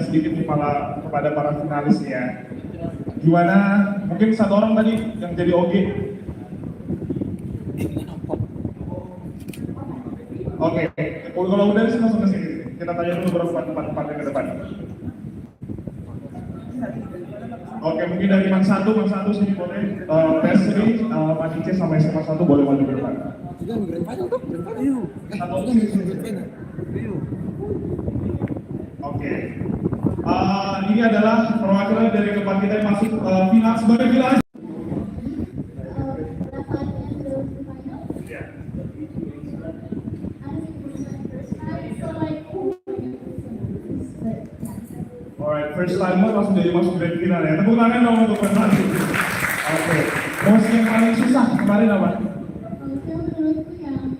sedikit kepada para finalis ya. Gimana? Mungkin satu orang tadi yang jadi OG. Oke, kalau udah sih langsung ke sini. Kita tanya dulu beberapa tempat yang ke depan. Oke, mungkin dari Mang Satu sini boleh. PS3, Madice sama SMA 1 boleh maju ke depan. Oke. Ini adalah perwakilan dari tempat kita yang masuk final sebagai final. Alright, first timer langsung jadi masuk grand final ya. Tepuk tangan dong untuk prestasi. Oke. Mosi yang paling susah kemarin apa? Menurutku yang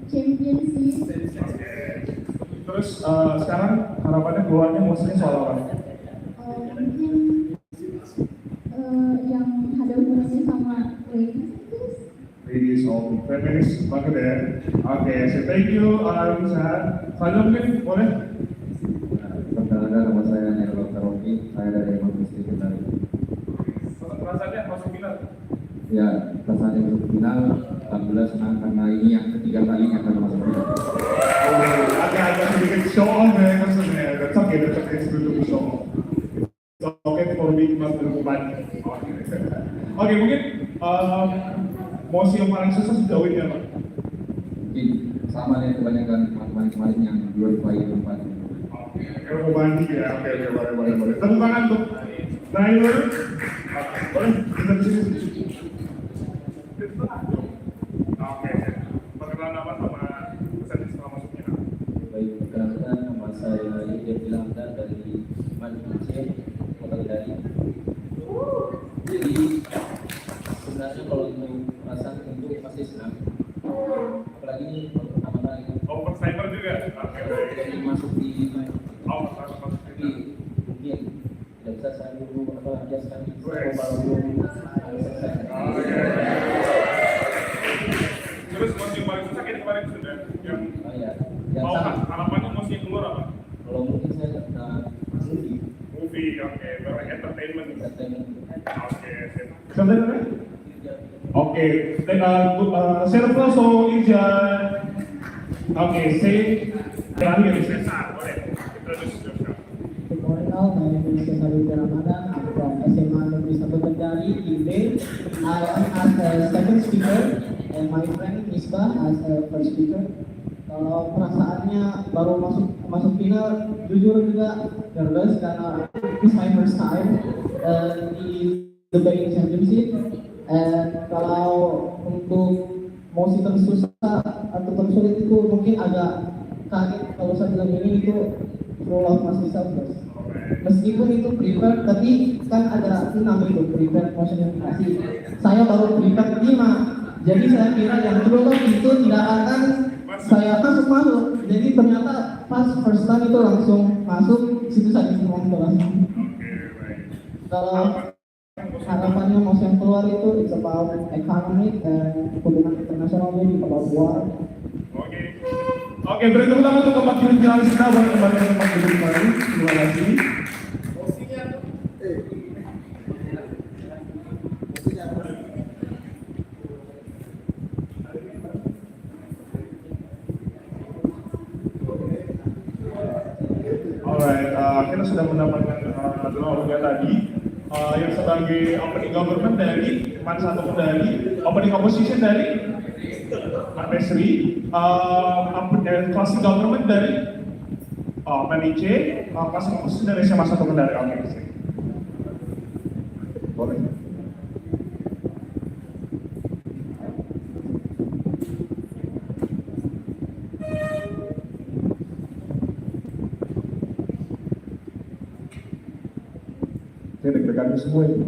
champion sih. Terus sekarang harapannya keluarnya mostly soal apa? Mungkin yang ada hubungannya sama ladies, feminist banget ya. Oke, so thank you Risa. Selanjutnya mungkin boleh? Perkenalkan nama saya Nerlo Karoki, saya dari Manusia Kendari. Perasaannya masuk final? Ya, perasaannya masuk final. Alhamdulillah senang karena ini yang ketiga kalinya akan masuk final. Agak sedikit show off ya maksudnya. That's okay, it's good to be show off. It's okay for me not to banyak. Oke, mungkin mosi yang paling susah sejauh ini apa? Mungkin sama dengan kebanyakan teman-teman kemarin yang 2024. Kalau mau bandi ya, oke, boleh. Tepuk tangan untuk driver. Boleh, kita di sini. Oke, perkenalan nama sama pesan setelah masuknya. Baik, perkenalkan nama saya Yudhya Bilangda dari Manusia Kota Kendari. Jadi sebenarnya kalau untuk perasaan tentu pasti senang. Apalagi ini pertama kali. Oh, first timer juga. Oke. Jadi masuk di Tapi mungkin tidak bisa saya dulu jelaskan kalau belum selesai. Terus mosi yang paling susah ini kemarin sudah yang harapannya mosi yang keluar apa? Kalau mungkin saya movie, oke, entertainment. Oke, oke, server so Ijan. Oke, say terakhir Cesar, boleh. Introduce yourself. Good morning all, my name is Cesar Ramadan. I'm from SMA Negeri 1 Kendari, IB. I am as a second speaker and my friend Misbah as a first speaker. Kalau perasaannya baru masuk final, jujur juga nervous karena this my first time di the Banking Championship. And kalau untuk mosi tersusah atau tersulit itu mungkin agak kaget kalau saya bilang ini itu roll out masih self-less. Meskipun itu prepare, tapi kan ada 6 itu prepare motion yang dikasih. Saya baru prepare 5, jadi saya kira yang roll out itu tidak akan saya masuk. Jadi ternyata pas first time itu langsung masuk, situ saya ngomong kelas. Kalau harapannya motion yang keluar itu it's about economic dan hubungan internasional, jadi about war. Oke, beri tepuk tangan untuk tempat duduk finalis kita, boleh kembali ke tempat duduk kembali. Terima kasih. Alright, kita sudah mendapatkan dua tadi yang sebagai opening government dari Man Satu dari opening opposition dari Pesri, closing government dari Manice, closing opposition dari SMA 1 Kendari. Oke, boleh. Saya deg-degan semua ini.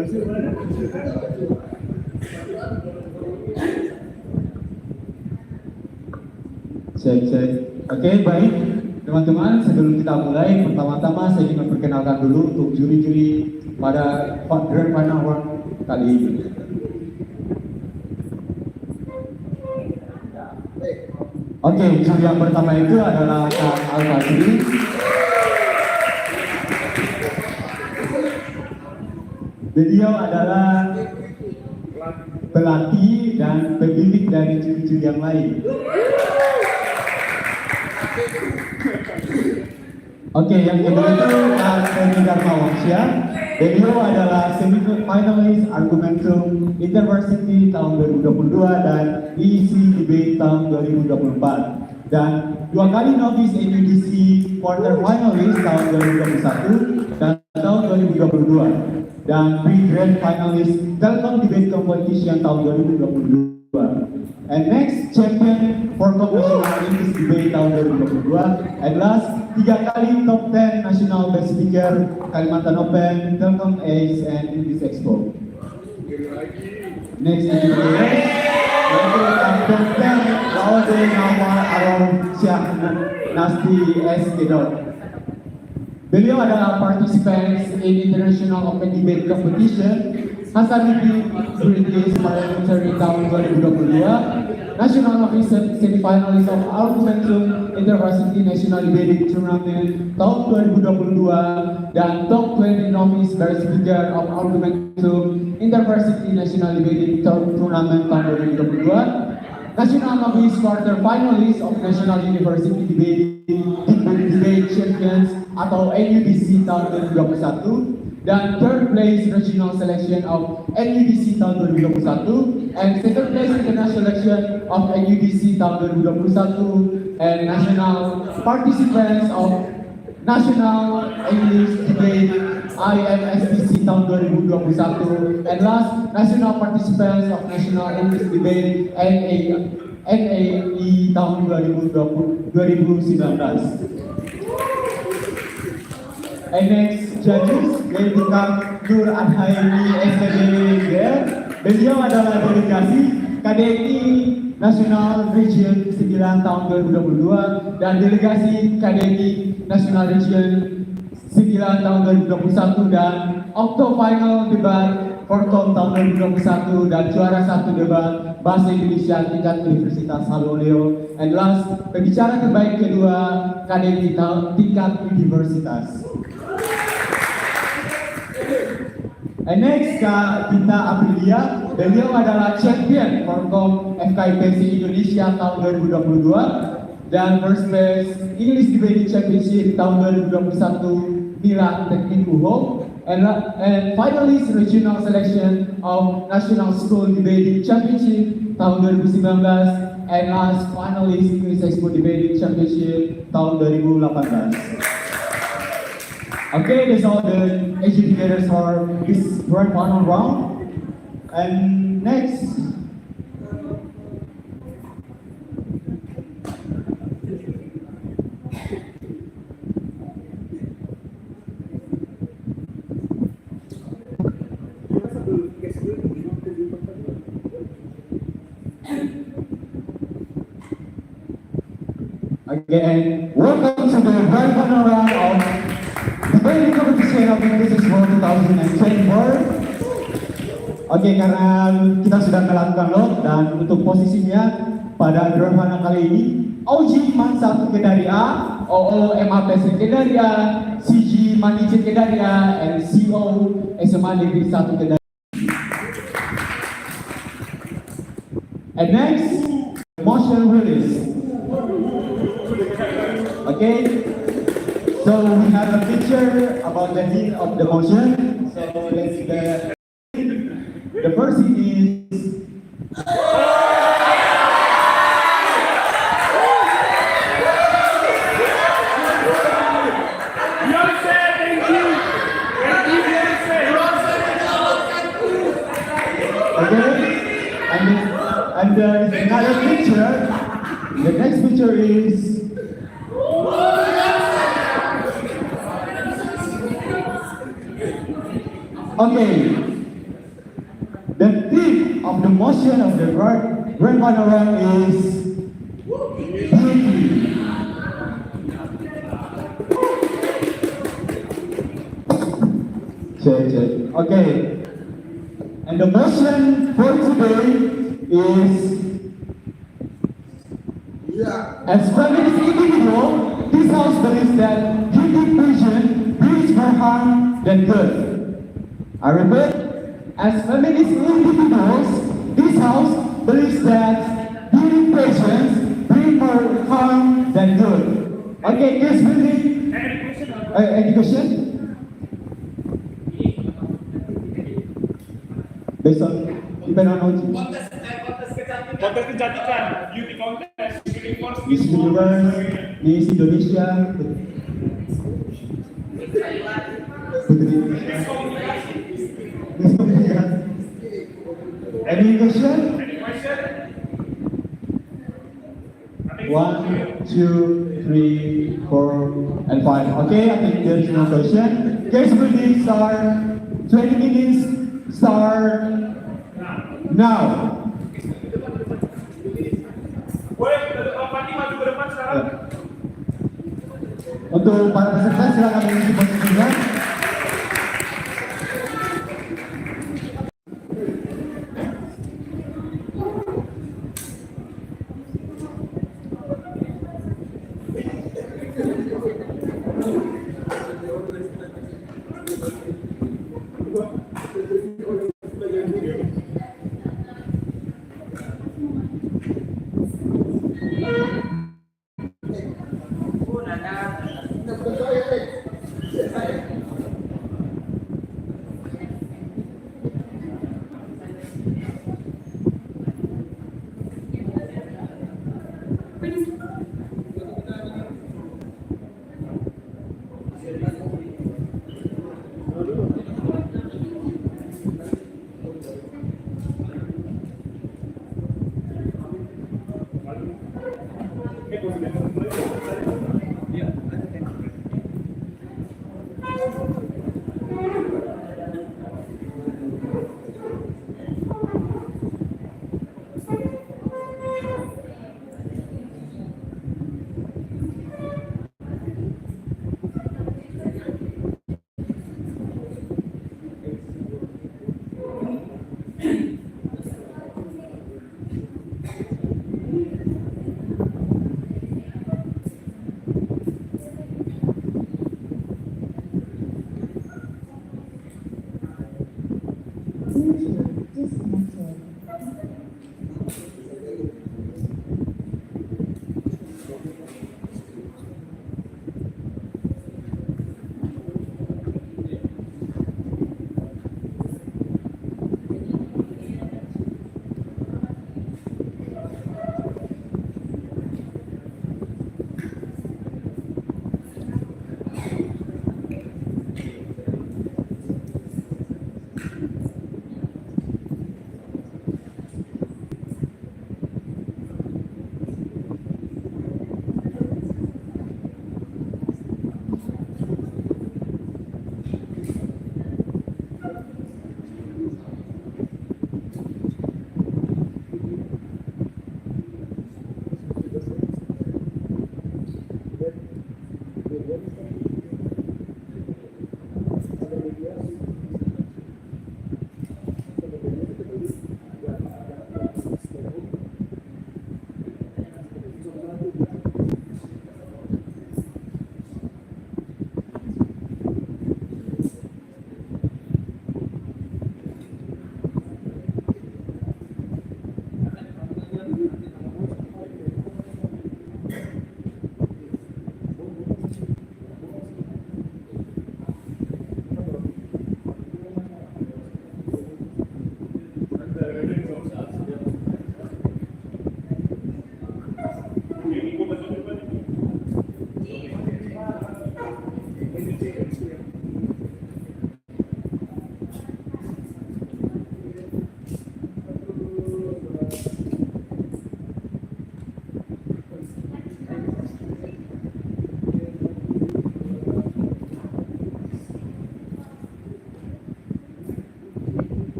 Cek. Oke, baik. Teman-teman, sebelum kita mulai, pertama-tama saya ingin memperkenalkan dulu untuk juri-juri pada Grand Final Round kali ini. Oke, juri yang pertama itu adalah Kak Al-Fatih. Beliau adalah pelatih dan pembimbing dari juri-juri yang lain. Oke, yang kedua itu Kak Feni Darmawansya. Beliau adalah semi-finalis Argumentum Intervarsity tahun 2022 dan EEC Debate tahun 2024. Dan dua kali novice NUDC quarter finalis tahun 2021 dan tahun 2022. Dan pre-grand finalis Telkom Debate Competition tahun 2022. And next, champion for national English debate tahun 2022. And last, 3 kali top 10 national best speaker Kalimantan Open, Telkom Ace, and English Expo. Next, top 10 Laude Nama Arom Syah Nasti S. Kedot. Beliau adalah participants in International Open Debate Competition, Hasanuddin British Parliamentary tahun 2022, National Officer Semi-Finalist of Argumentum Intervarsity National Debate Tournament tahun 2022, dan Top 20 Novice Best Speaker of Argumentum Intervarsity National Debate Tournament tahun 2022, National Novice Quarter Finalist of National University Debate Champions atau NUDC tahun 2021, dan third place regional selection of NUDC tahun 2021, and second place international selection of NUDC tahun 2021, and national participants of National English Debate IMSDC tahun 2021, and last, national participants of National English Debate NAE tahun 2019. And next judges, yaitu Kang Nur Adhaini SPDG. Beliau adalah delegasi KDI National Region 9 tahun 2022 dan delegasi KDI National Region 9 tahun 2021 dan Octo Final Debat Forkom tahun 2021 dan juara 1 debat Bahasa Indonesia tingkat Universitas Haloleo. And last, pembicara terbaik kedua KDI tingkat universitas. And next, Kak Dita Aprilia. Beliau adalah champion Forkom FKIPC Indonesia tahun 2022 dan first place English Debate Championship tahun 2021 Mila Teknik UHO, and finalist regional selection of National School Debate Championship tahun 2019, and last finalist English Expo Debate Championship tahun 2018. Okay, that's all the educators for this grand final round. And next, again, welcome to the grand final round of Debate Competition of English Expo 2024. Oke, karena kita sudah melakukan lock dan untuk posisinya pada grand final kali ini, OG Mansa Sekedaria, OO MAP Sekedaria, CG Mani Sekedaria, and CO SMA Negeri 1 Kedaria. And next, motion release. Okay, so we have a picture about the hit of the motion. So let's get the first thing is okay, and there is another picture. The next picture is okay. definition of the word grand panorama is beauty. Check. Okay. And the motion for today is, as feminist individual, this house believes that unique vision brings more harm than good. I repeat, as feminist individuals, this house believes that unique visions bring more harm than good. Okay, yes, really? Any question? Based on, depend on Kontes kecantikan, beauty contest, Miss Universe, Miss Indonesia, Putri. Miss Indonesia. Any question? One, two, three, four, and five. Okay, I think there's no question. Case ready, start. 20 minutes, start now. Untuk para peserta silakan mengisi posisinya.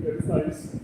That's nice.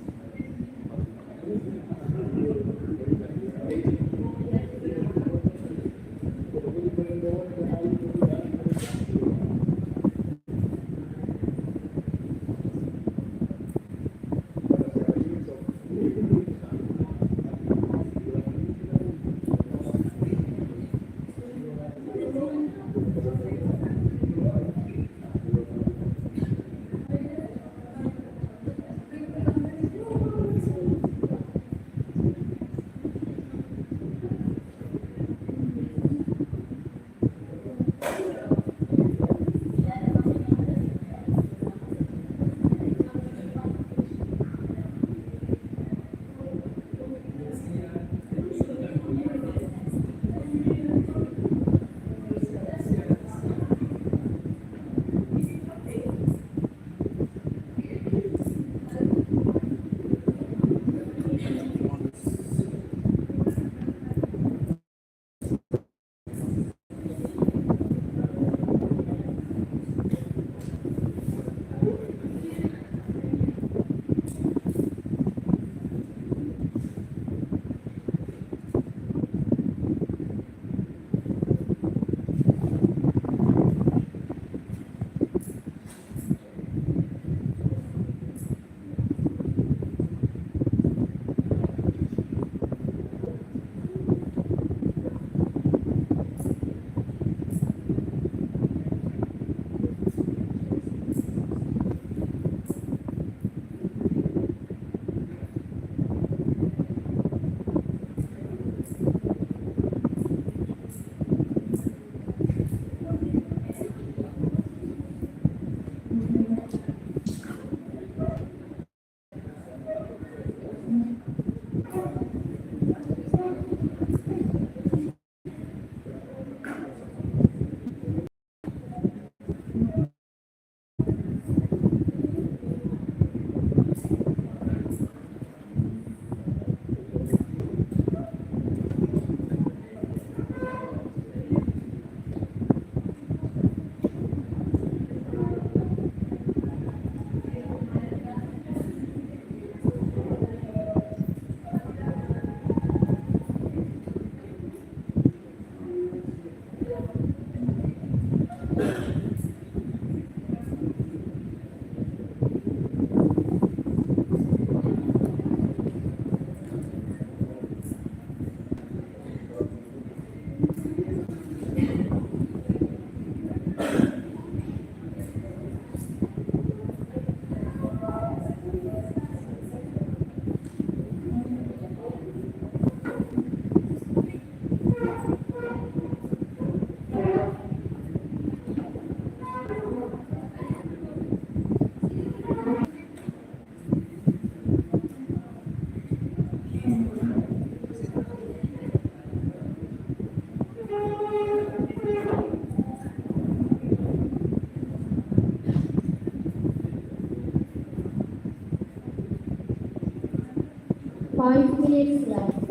Five minutes left.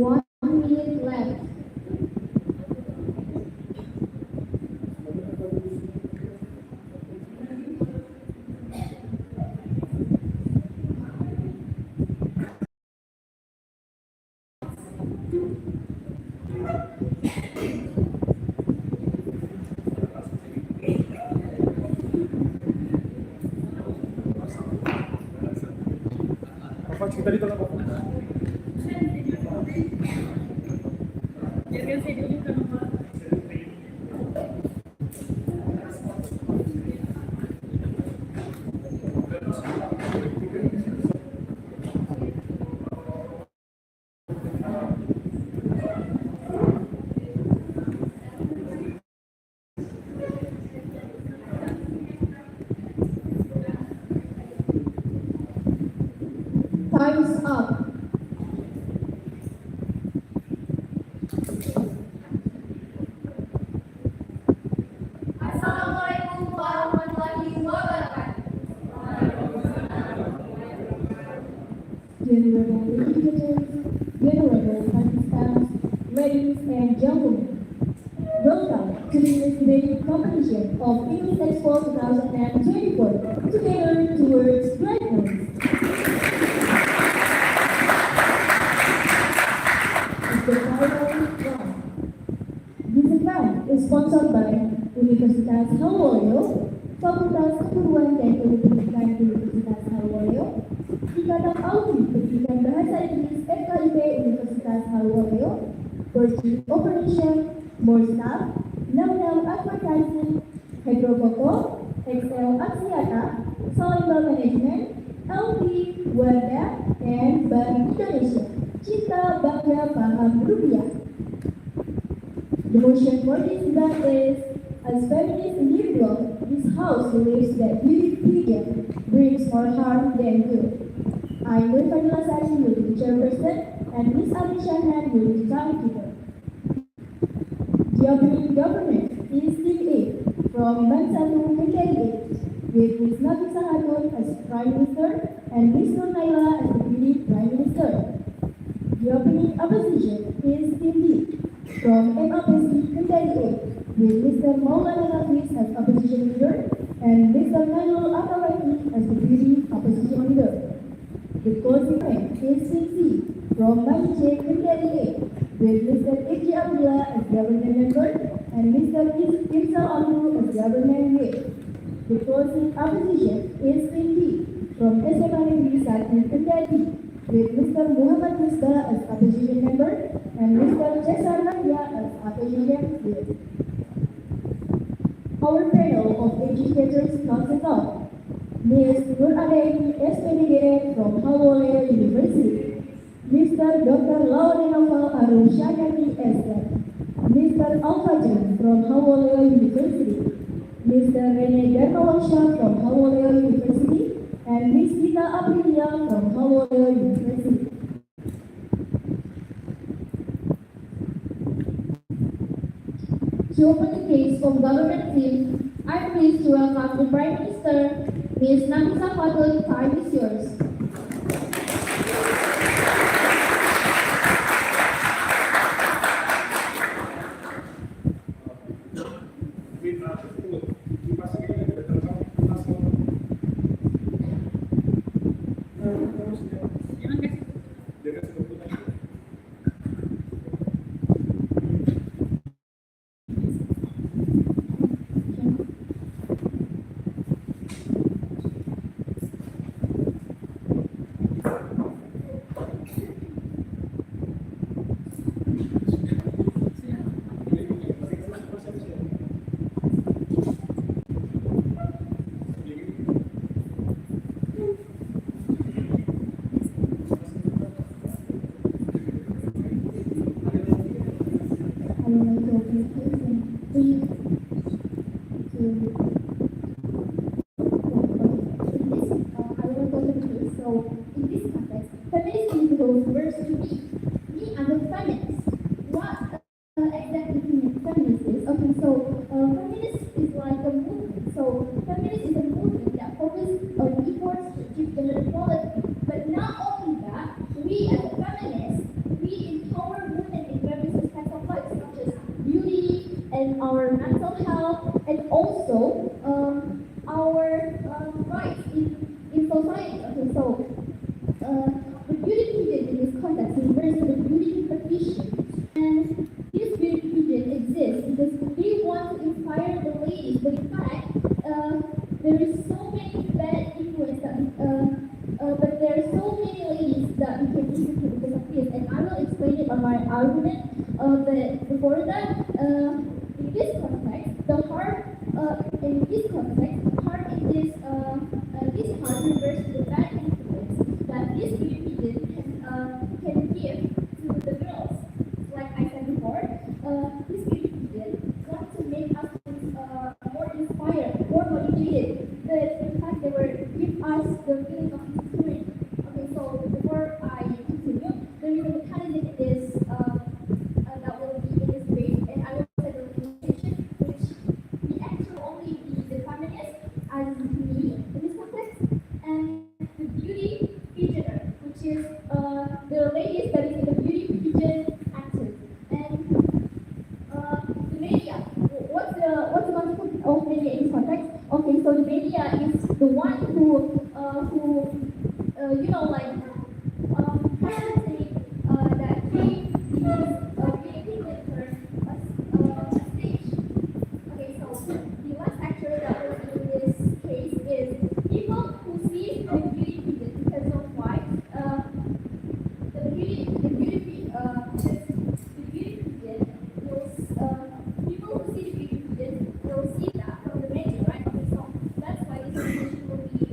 1 minute left. Coach, kita dito lang po. Time's up. Assalamualaikum warahmatullahi wabarakatuh. General educators, general participants, ladies and gentlemen, welcome to the debate competition of English Expo 2024, Together Towards Greatness. The final round. This event is sponsored by Universitas Hawaleo, Fakultas Keguruan dan Pendidikan Universitas Hawaleo, Ikatan Audit Pendidikan Bahasa Inggris FKIP Universitas Hawaleo, Virgin Operation, More Staff, Nam Advertising, Hydrofoto, XL Aksiata, Salimbal Management, LP, Warga, and Bank Indonesia. Cinta Bangga Paham Rupiah. The motion for this event is, as feminist individual, this house believes that beauty pageant brings more harm than good. I, Nur Fadila Sari, will be the chairperson, and Ms. Ali Shahnan will be the timekeeper. The opening government is Team A from Bansatu Kendari 8, with Ms. Nafisa Hatun as Prime Minister and Ms. Nur Naila as Deputy Prime Minister. The opening opposition is Team B from MAPC Kendari 8, with Mr. Maulana Hafiz as opposition leader and Mr. Nailul Atawaki as deputy opposition leader. The closing event is Team C from Maniche Kendari 8, with Mr. Iji Abdullah as government member and Mr. Irsal Alu as government whip. The closing opposition is Team D from SMA Negeri 1 Kendari, with Mr. Muhammad Misbah as opposition member and Mr. Cesar Nadia as opposition whip. Our panel of educators consists of Ms. Nur Adaini, SPDDN from Hawaleo University, Mr. Dr. Laurenova Arum Syakati, SR, Mr. Alfajan from Hawaleo University, Mr. Rene Darmawansha from Hawaleo University, and Ms. Gita Aprilia from Hawaleo University. To open the case of government team, I'm pleased to welcome the Prime Minister, Ms. Nafisa Khatun. Time is yours. presentation brief to I will go to the case. So in this context, feminist individuals versus me as a feminist. What exactly feminist is? Okay, so feminist is like a movement. So feminist is a movement that focuses on efforts to achieve gender equality. But not only that, we as a feminist, we empower women in various aspects of life, such as beauty and our mental health, and also our rights in society. Okay, so the beauty pageant in this context refers to the beauty competition, and this beauty pageant exists because we want to inspire the ladies. But in fact, there is so many bad influence that but there are so many ladies that we can listen to because of this, and I will explain it on my argument. But before that, in this context, the heart in this context, heart in this heart refers to the bad influence that this beauty pageant can give to the girls. Like I said before, this beauty pageant wants to make us more inspired, more motivated. But in fact, they will give us the feeling of insecurity. Okay, so before I continue, there is a mechanism in this that will be in this page, and I will say the organization, which we actually only be the feminist as me in this context, and the beauty pageanter, which is the ladies that is in the beauty pageant actors, and the media. What's the concept of media in this context? Okay, so the media is the one who you know, like facilitate that gave these beauty pageanters a stage. Okay, so the last actor that was in this case is people who see the beauty pageant because of why the beauty pageant will people who see the beauty pageant will see that from the menu, right? Okay, so that's why this organization will be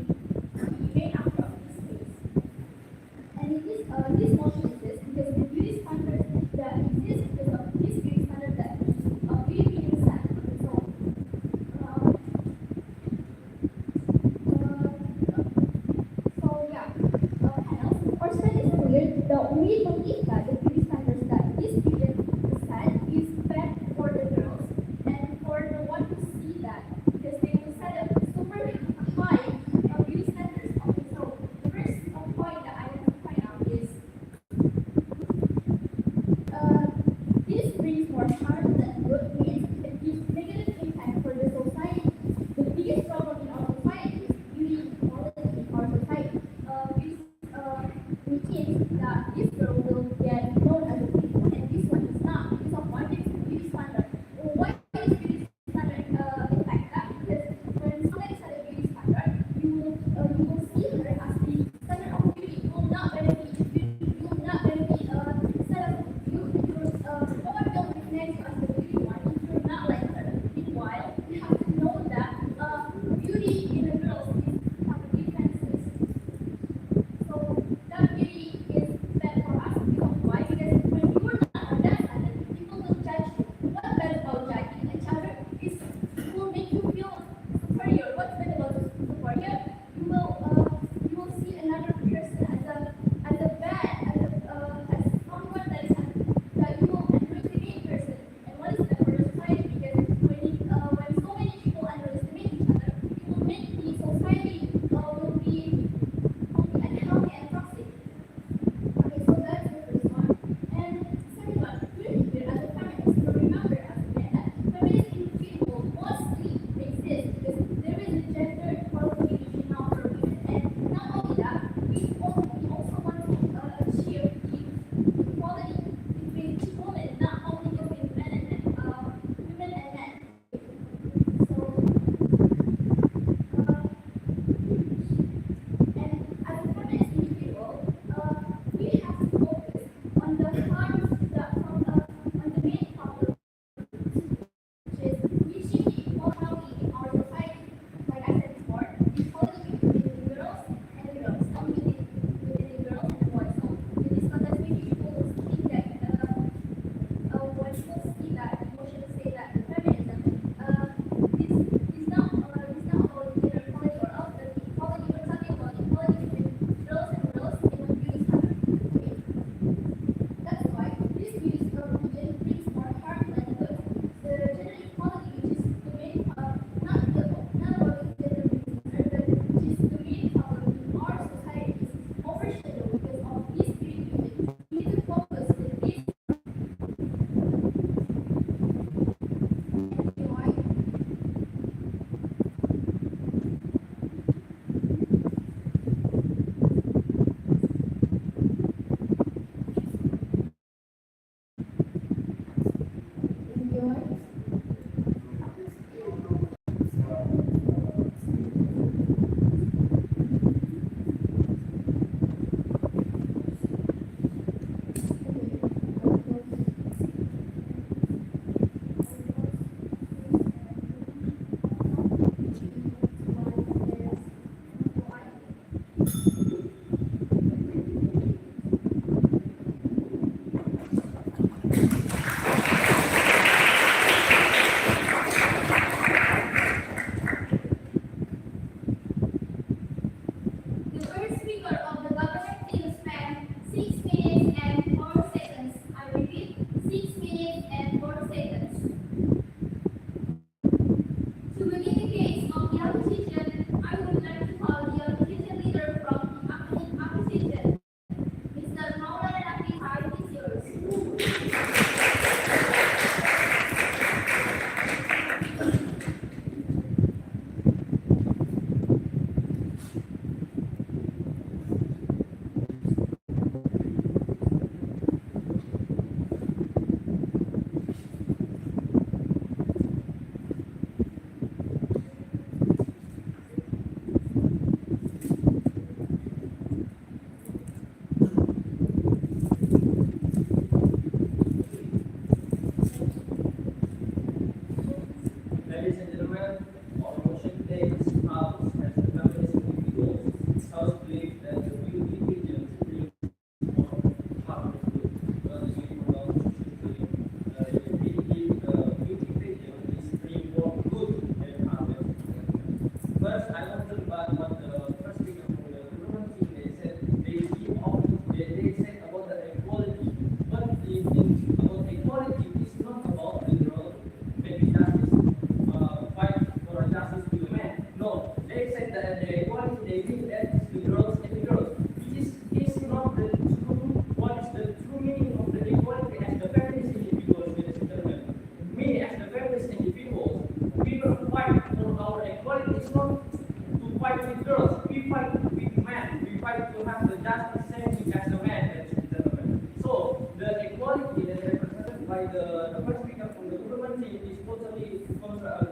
is totally contrary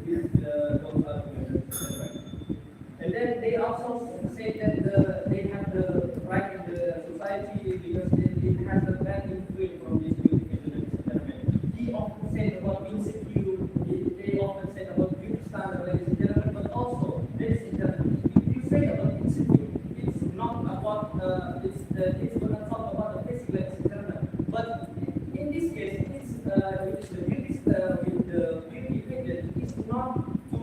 with those arguments. And then they also say that they have the right in the society because it has a bad influence from this beautification experiment. He often said about insecure, they often said about beauty standard, ladies and gentlemen, but also, ladies and gentlemen, if you say about insecure, it's not about, it's going to talk about the physical, ladies and gentlemen. But in this case, it's the beauty, with the beauty pageant, it's not to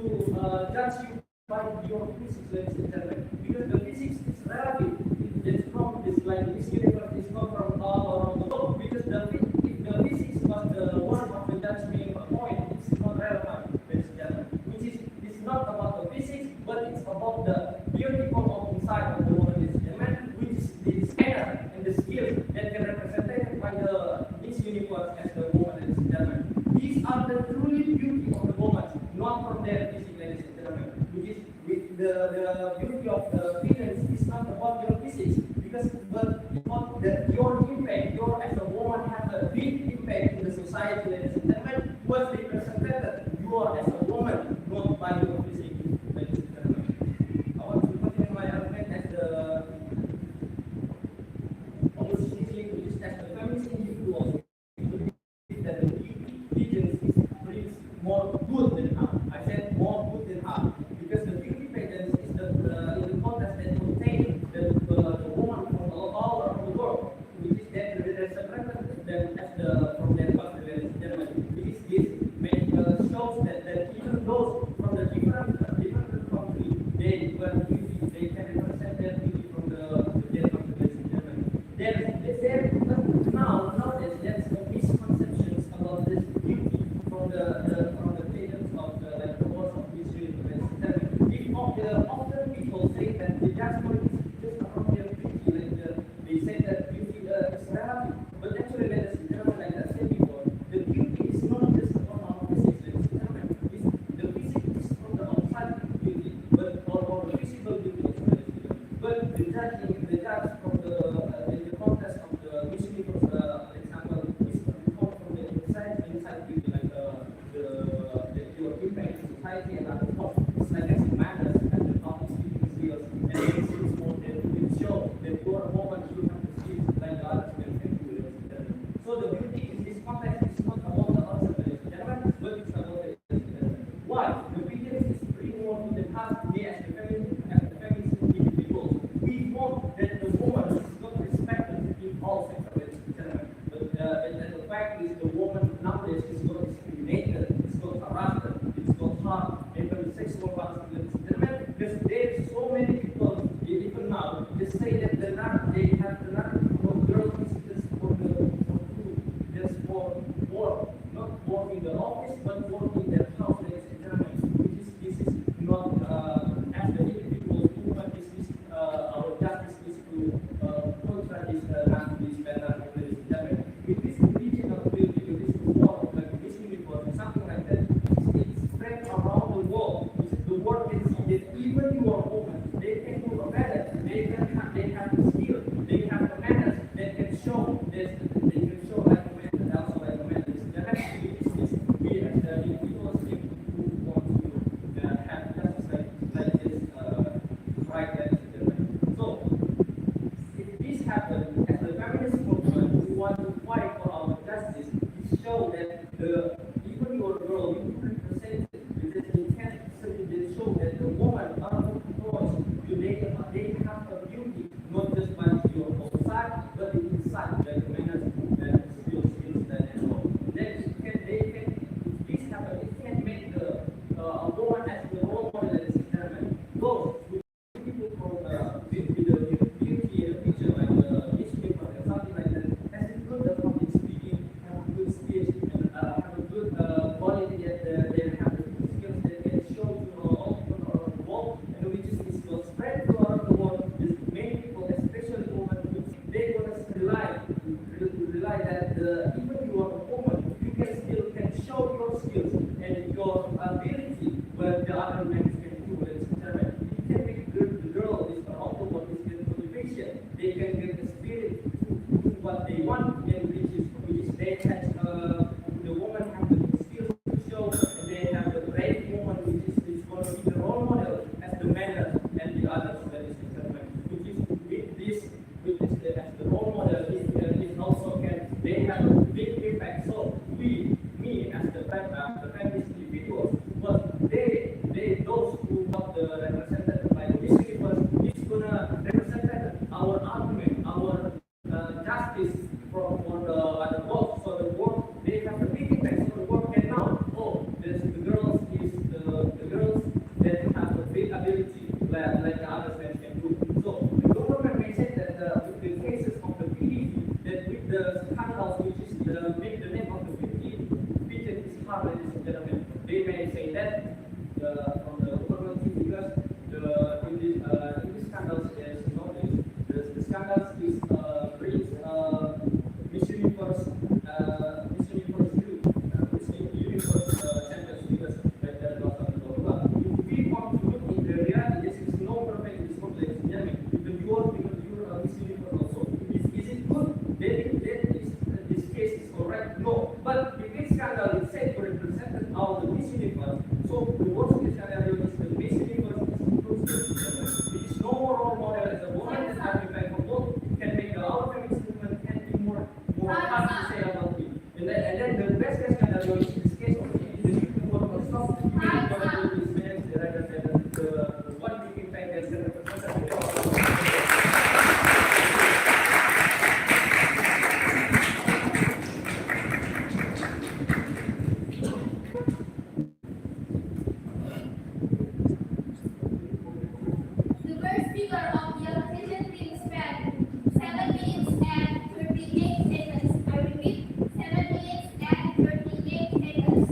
judge you by your physics, ladies and gentlemen, because the physics is relative. It's from this, like this universe is come from all around the world. Because if the physics was the one of the judgment point, it's not relevant, ladies and gentlemen. Which is, it's not about the physics, but it's about the beautiful of inside of the woman, ladies and gentlemen, which is the scanner and the skills that can represented by the this universe as the woman, ladies and gentlemen. These are the truly beauty of the woman, not from their physics, ladies and gentlemen. Which is with the beauty of the feelings is not about your physics, because but about your impact, your as a woman has a big impact in the society, ladies and gentlemen. What's represented, you are as a woman, not by your physics, ladies and gentlemen. I want to continue my argument as the opposition, which is as the feminist individuals that the religion brings more good than harm. I said more good than harm because the beauty pageant is the contest that contains the woman from all around the world, which is that there's a reference them as the from their country, ladies and gentlemen. Which is this make shows that even those from the different country they can represent their beauty from their country, ladies and gentlemen. Nowadays there's a misconceptions about this beauty from the pageants of like the world of Miss Universe. Often people say that the judgment is just about their beauty, like they say that beauty is relative, but actually, ladies and gentlemen, like I said before, the beauty is not just about our physics, ladies and gentlemen. The physics is from the outside beauty, but or the physical beauty, ladies and gentlemen. But the judge from the contest of the Miss Universe, for example, is come from the inside beauty, like your impact in society and other stuff. It's like as manners and the public speaking skills, and it's more than it show that you are a woman, you have the skills like the others can do, ladies and gentlemen. So the beauty in this context is not about the others, ladies and gentlemen, but it's about the ladies and gentlemen. Why? The beauty is bringing more to the heart. We as the feminist individuals, we want that the woman is not respected in all sectors, ladies and gentlemen. But the fact is the woman nowadays is not discriminated, it's not harassed, it's not harmed, even sexual violence, ladies and gentlemen. Because there's so many people, even now, they say that they have the narrative for girls is just for work, not work in the office, but work in their house, ladies and gentlemen. This is not as the individuals who want this our justice is to contra this this better, ladies and gentlemen. With this regional beauty, with this work, like this universe, something like that, it's spread around the world. The world can see that even you are a woman, they can do better. They have the skill, they have the manners that can show that they can show like a man and also like a man. The actually is this we as the individuals who want to have justice like this right, ladies and gentlemen. So if this happens as the feminist movement, we want to fight for our justice. It shows that even your girl, you represent it because you can't certainly show that the woman are not voice. They have a beauty, not just by your outside, but the inside, like the manners, the skills, that and all. Then if this happens, it can make a woman as the role model, ladies and gentlemen. Those with people from the beauty picture, like the history or something like that, has a good public speaking, have a good speech, and have a good quality that they have the skills that can show to all people around the world, and which is will spread to around the world. These many people, especially women, they're gonna rely that even you are a woman, you can show your skills and your ability, but the other men can do, ladies and gentlemen. You can make the girl is also what is their motivation. They can get the spirit to do what they want, and which is they have the woman have the skills that from the overall team, because in this scandals, as you know, the scandals is brings Miss Universe Miss Universe U, Miss Universe champions, because that was on the global. If we want to look in the reality, this is no perfect in this complex dynamic. Even you're Miss Universe also. Is it good? This case is correct? No. But if this scandal is said to represent all the Miss Universe, so the worst case scenario is the Miss Universe is inclusive. It is no more role model as a woman that has been for both can make the our feminist movement can be more hard to say about it. And then the best case scenario is in this case of the Supreme Court will stop even if one of these men rather than the one big impact that's going to represent The first figure of the allocation team spent 7 minutes and 38 seconds. I repeat, 7 minutes and 38 seconds.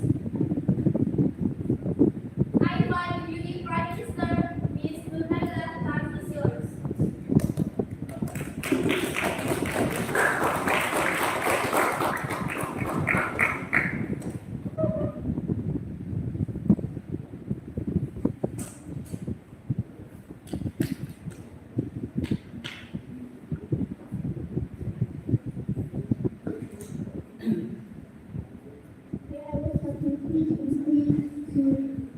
I find beauty prime minister Miss Nurhaiza, time is yours. Okay, I will start my speech on screen to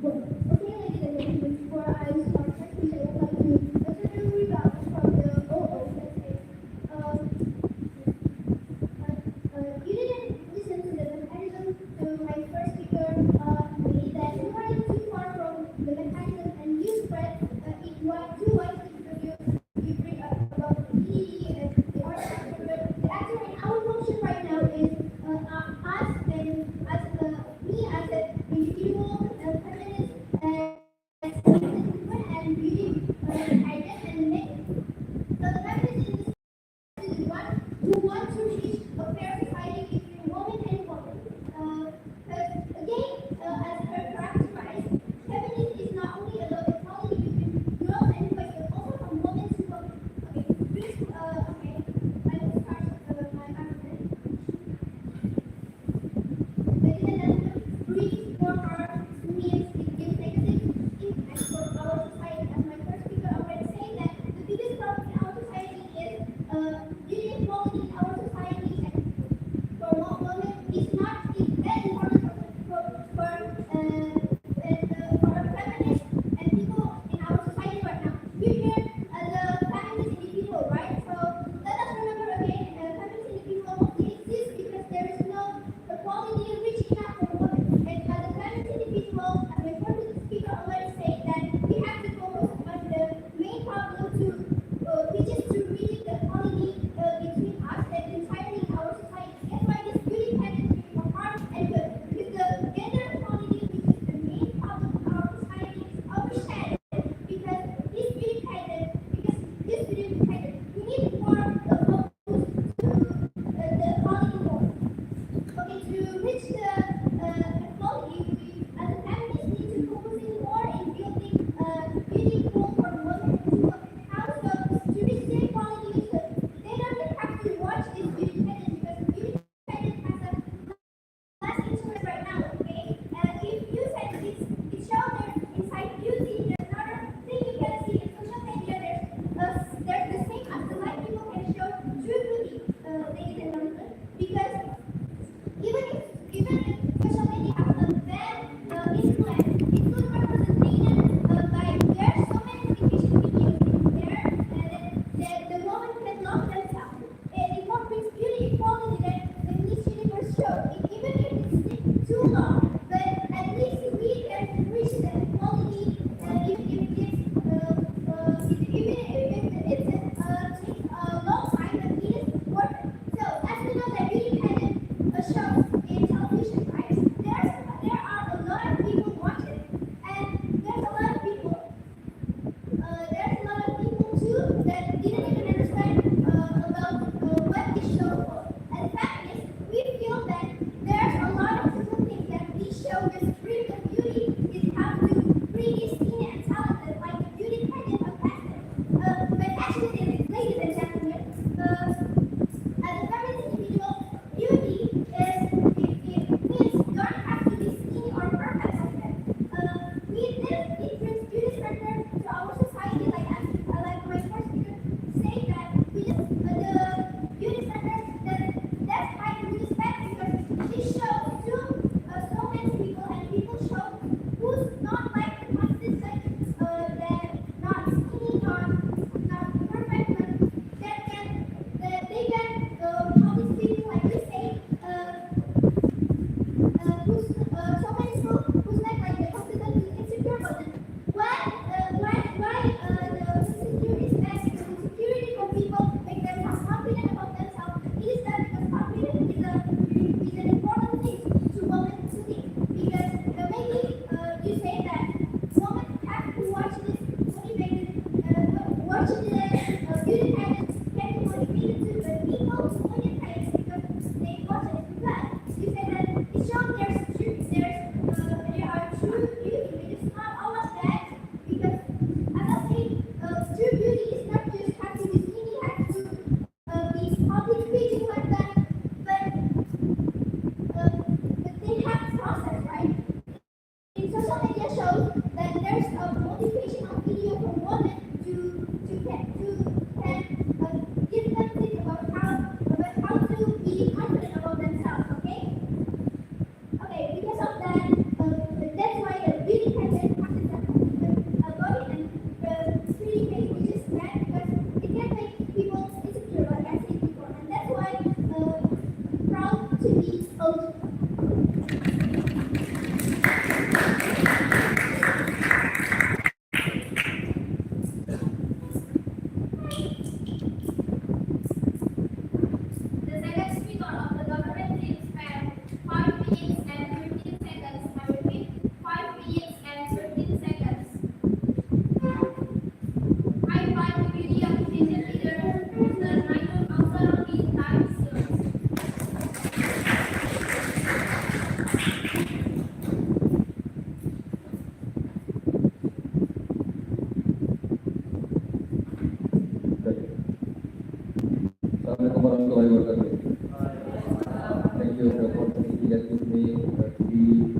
work. Okay, ladies and gentlemen, before I start my speech, I would like to let you rebound from the OO that says, you didn't listen to the mechanism to my first speaker, is that you are too far from the mechanism and you spread it too widely because you bring up about the PDD and the art sector. But actually, our function right now is us and as me as an individual,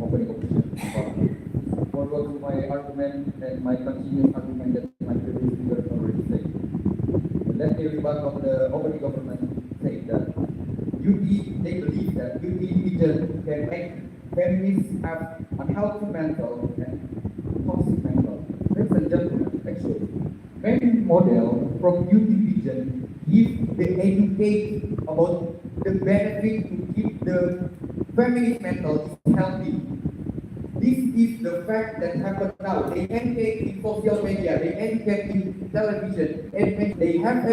opening competition. Forward to my argument and my continuous argument that my previous speaker already said. Let me rebut on the opening government say that they believe that beauty religion can make families have unhealthy mental and toxic mental. Ladies and gentlemen, actually, many model from beauty religion give the educate about the benefit to keep the family's mental healthy. This is the fact that happens now. They educate in social media, they educate in television, and when they have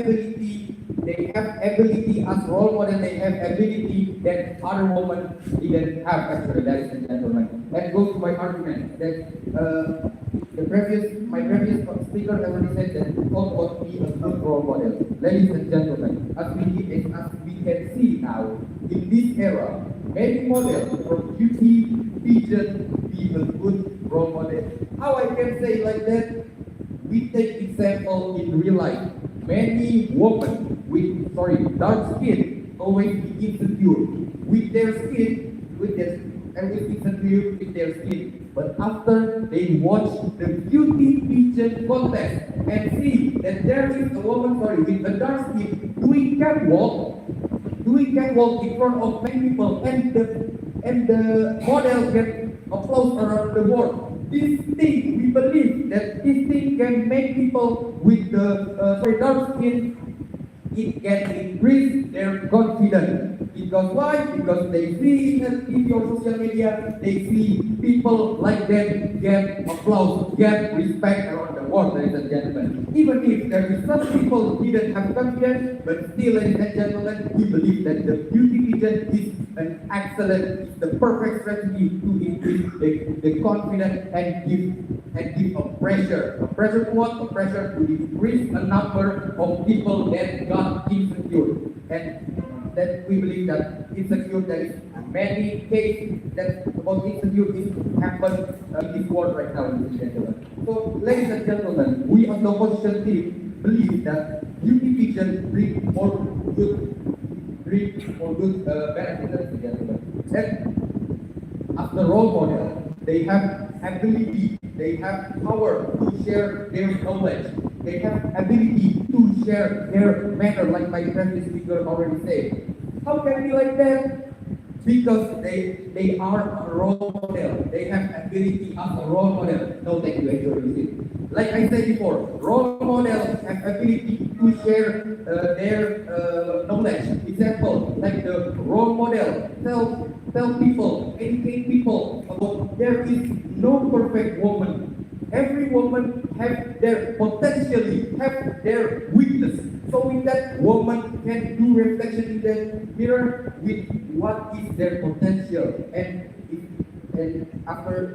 ability as role model, they have ability that other women didn't have actually, ladies and gentlemen. Let's go to my argument that my previous speaker already said that God ought be a good role model. Ladies and gentlemen, as we can see now, in this era, many models from beauty, vision, be a good role model. How I can say like that? We take example in real life. Many women with dark skin always be insecure with their skin, insecure with their skin. But after they watch the beauty pageant contest and see that there is a woman with a dark skin doing catwalk in front of many people, and the model get applause around the world. This thing, we believe that this thing can make people with the dark skin, it can increase their confidence. Because why? Because they see in your social media, they see people like them get applause, get respect around the world, ladies and gentlemen. Even if there is some people who didn't have confidence, but still, ladies and gentlemen, we believe that the beauty pageant is an excellent, the perfect strategy to increase the confidence and give a pressure. A pressure to what? A pressure to increase the number of people that got insecure. And that we believe that insecure, there is many cases that about insecure is happen in this world right now, ladies and gentlemen. So, ladies and gentlemen, we as the opposition team believe that beauty vision bring more good benefits, ladies and gentlemen. And as the role model, they have ability, they have power to share their knowledge. They have ability to share their manner, like my previous speaker already said. How can we like that? Because they are a role model. They have ability as a role model. No, thank you, I like I said before, role models have ability to share their knowledge. Example, like the role model, tell people, educate people about there is no perfect woman. Every woman have their potentially have their weakness. So with that, woman can do reflection in the mirror with what is their potential, and after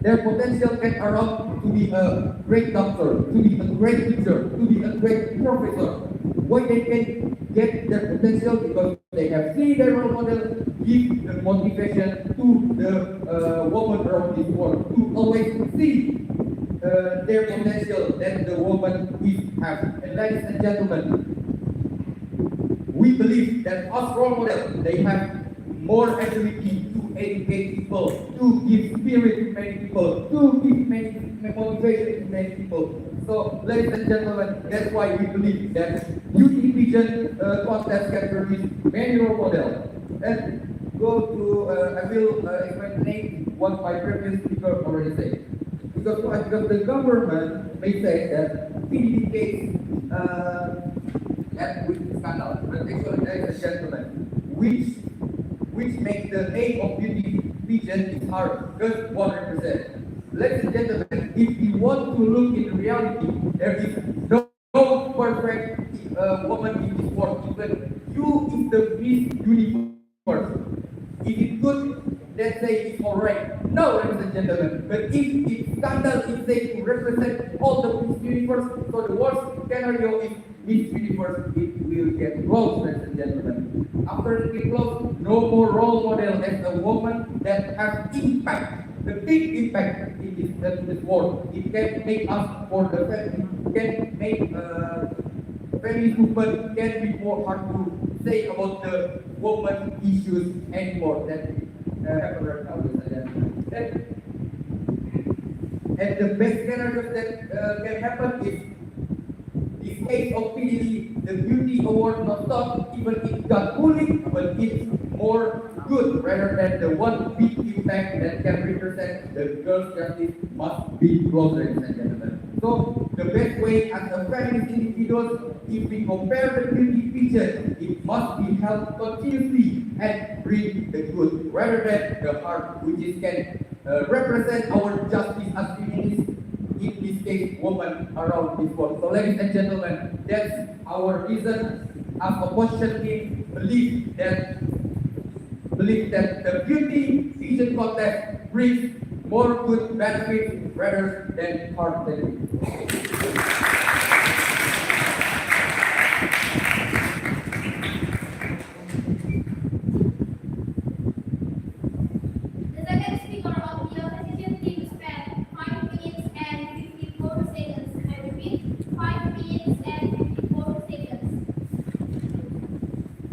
their potential can around to be a great doctor, to be a great teacher, to be a great professor. Why they can get their potential? Because they have seen their role model give the motivation to the woman around this world to always see their potential that the woman is have. And ladies and gentlemen, we believe that as role models, they have more ability to educate people, to give spirit to many people, to give many motivation to many people. So, ladies and gentlemen, that's why we believe that beauty vision contest can produce many role models. And go to, I will explain what my previous speaker already said. Because the government may say that PDD case with scandal, but actually, ladies and gentlemen, which makes the aim of beauty vision is hard, just 100%. Ladies and gentlemen, if you want to look in reality, there is no perfect woman in this world. Even you is the Miss Universe. If it's good, let's say it's alright. No, ladies and gentlemen. But if it's scandal, it's say to represent all the Miss Universe, so the worst scenario is Miss Universe, it will get close, ladies and gentlemen. After it gets close, no more role model as a woman that has impact. The big impact in this world. It can make us for the family, can make family movement can be more hard to say about the woman issues anymore. That happen right now biasanya. And the best scenario that can happen is this case of PDD, the beauty award not stop, even it got bullied, but it's more good rather than the one big impact that can represent the girls' justice must be closed, ladies and gentlemen. So the best way as a feminist individuals, if we compare the beauty picture, it must be held continuously and bring the good rather than the hard, which is can represent our justice as feminists, in this case, women around this world. So, ladies and gentlemen, that's our reason as opposition team believe that the beauty pageant contest brings more good benefits rather than hard benefits. The second speaker of the opposition team spent 5 minutes and 54 seconds. I repeat, 5 minutes and 54 seconds.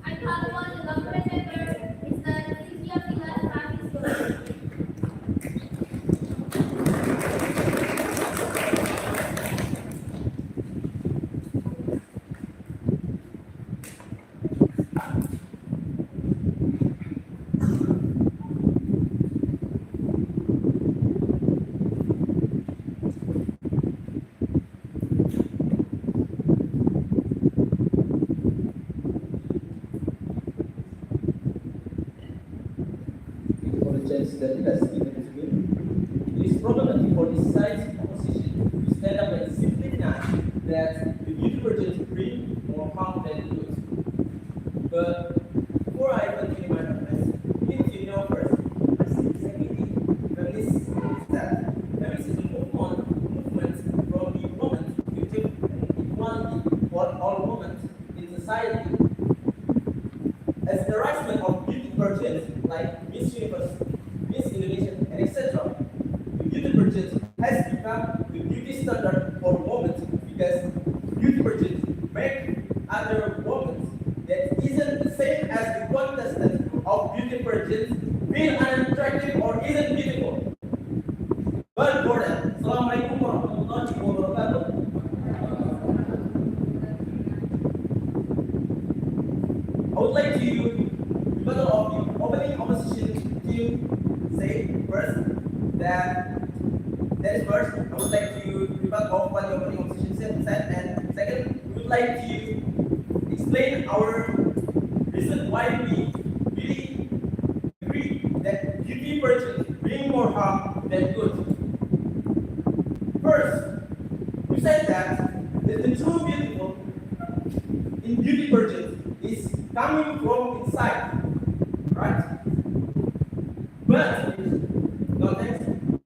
I call upon the government member, Mr. Livia Pilar Ravisto. For the chance that it has given to me. It is problematic for this side's opposition to stand up and simply deny that the beauty pageant bring more harm than good. But before I continue my comments, we need to know first, exactly feminism is that. Feminism is a movement from the woman to equality for all women in society. As the rising of beauty pageants like Miss Universe, Miss Indonesia, and etc., the beauty pageant has become the beauty standard for women because beauty pageants make other women that isn't the same as the contestant of beauty pageants feel unattractive or isn't beautiful. But for that, Assalamualaikum warahmatullahi wabarakatuh. I would like to, because of the opening opposition team, say first that is first. I would like to rebut of what the opening opposition said, and second, we would like to explain our reason why we really agree that beauty pageants bring more harm than good. First, we said that the true beautiful in beauty pageants is coming from inside, right? But, no thanks.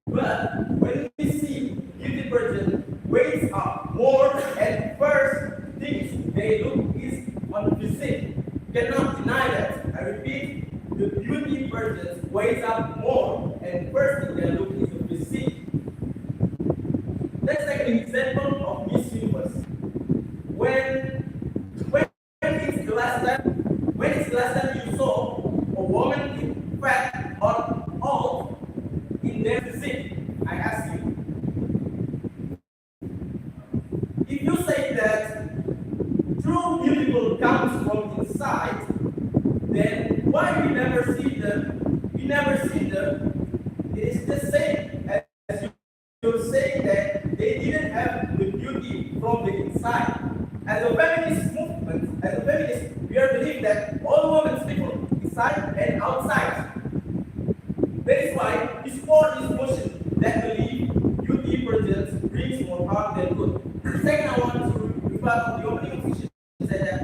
But when we see beauty pageant weighs up more, and first things they look is on physique. Cannot deny that. I repeat, the beauty pageant weighs up more, and first thing they look is the physique. Let's take an example of Miss Universe. When it's the last time you saw a woman in fat or old in their physique? I ask you. If you say that true beautiful comes from inside, then why we never see them? We never see them. It is the same as you're saying that they didn't have the beauty from the inside. As a feminist movement, as a feminist, we are believing that all women people inside and outside. That is why we support this motion that believe beauty pageants brings more harm than good. Second, I want to refer to the opening position said that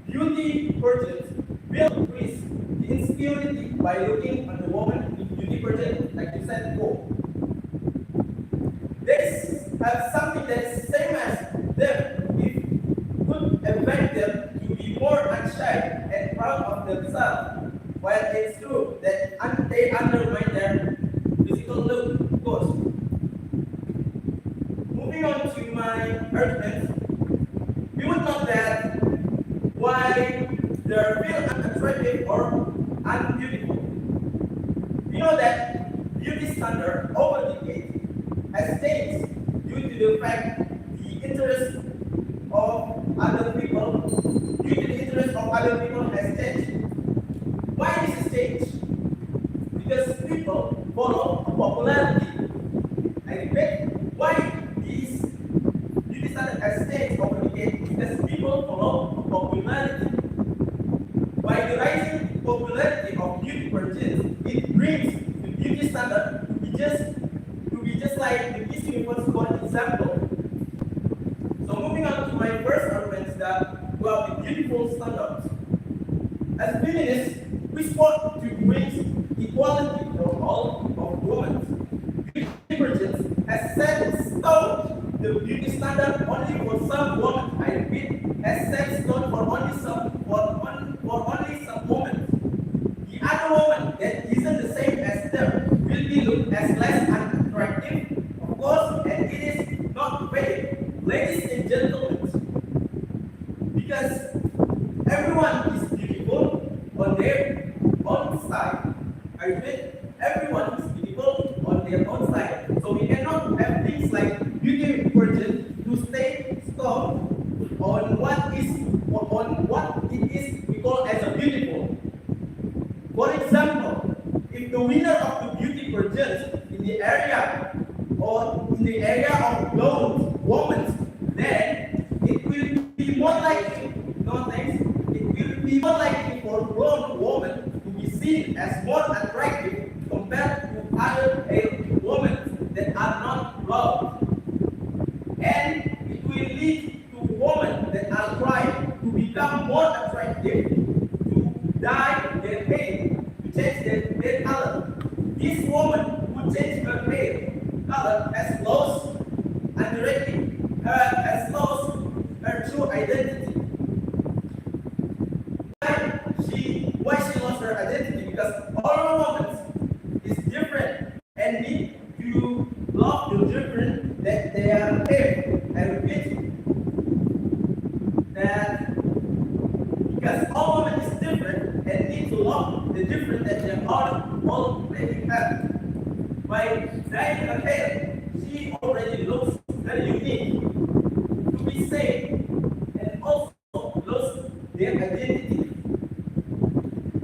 beauty pageants will increase the insecurity by looking at the woman in beauty pageant, like you said before. This has something that is same as them. It could affect them to be more unshy and proud of themselves. While it's true that they undermine their physical look, of course. Moving on to my arguments, we would note that why they feel unattractive or unbeautiful. beauty standard over decades has changed due to the fact the interest of other people, due to the interest of other people has changed. Why this has changed? Because people follow popularity. I repeat, why this beauty standard has changed over decades? Because people follow popularity. By the rising popularity of beauty purchase, it brings the beauty standard to be just like the Miss Universe for example. So moving on to my first argument is that we have the beautiful standards. As feminists, we support to bring equality for all of women. Beauty purchase has set in stone the beauty standard only for some women. I repeat, has set stone for only some women. The other woman that isn't the same as them will be looked as less unattractive, of course, and it is not fair, ladies and gentlemen, because everyone is beautiful on their own side. I repeat, everyone is beautiful on their own side. So we cannot have things like beauty pageant to stay strong on what it is we call as a beautiful. For example, if the winner of the beauty pageant in the area of blonde women, then it will be more likely, it will be more likely for blonde women to be seen as more attractive compared to other women that are not blonde. And it will lead to women that are trying to become more attractive, to dye their hair, to change their color. This woman who changed her hair color has lost her true identity. Why she lost her identity? Because all women is different and need to love the different that they are hair. I repeat that because all women is different and need to love the different that they are already have. By dyeing her hair, she already looks very unique to be safe and also lost their identity.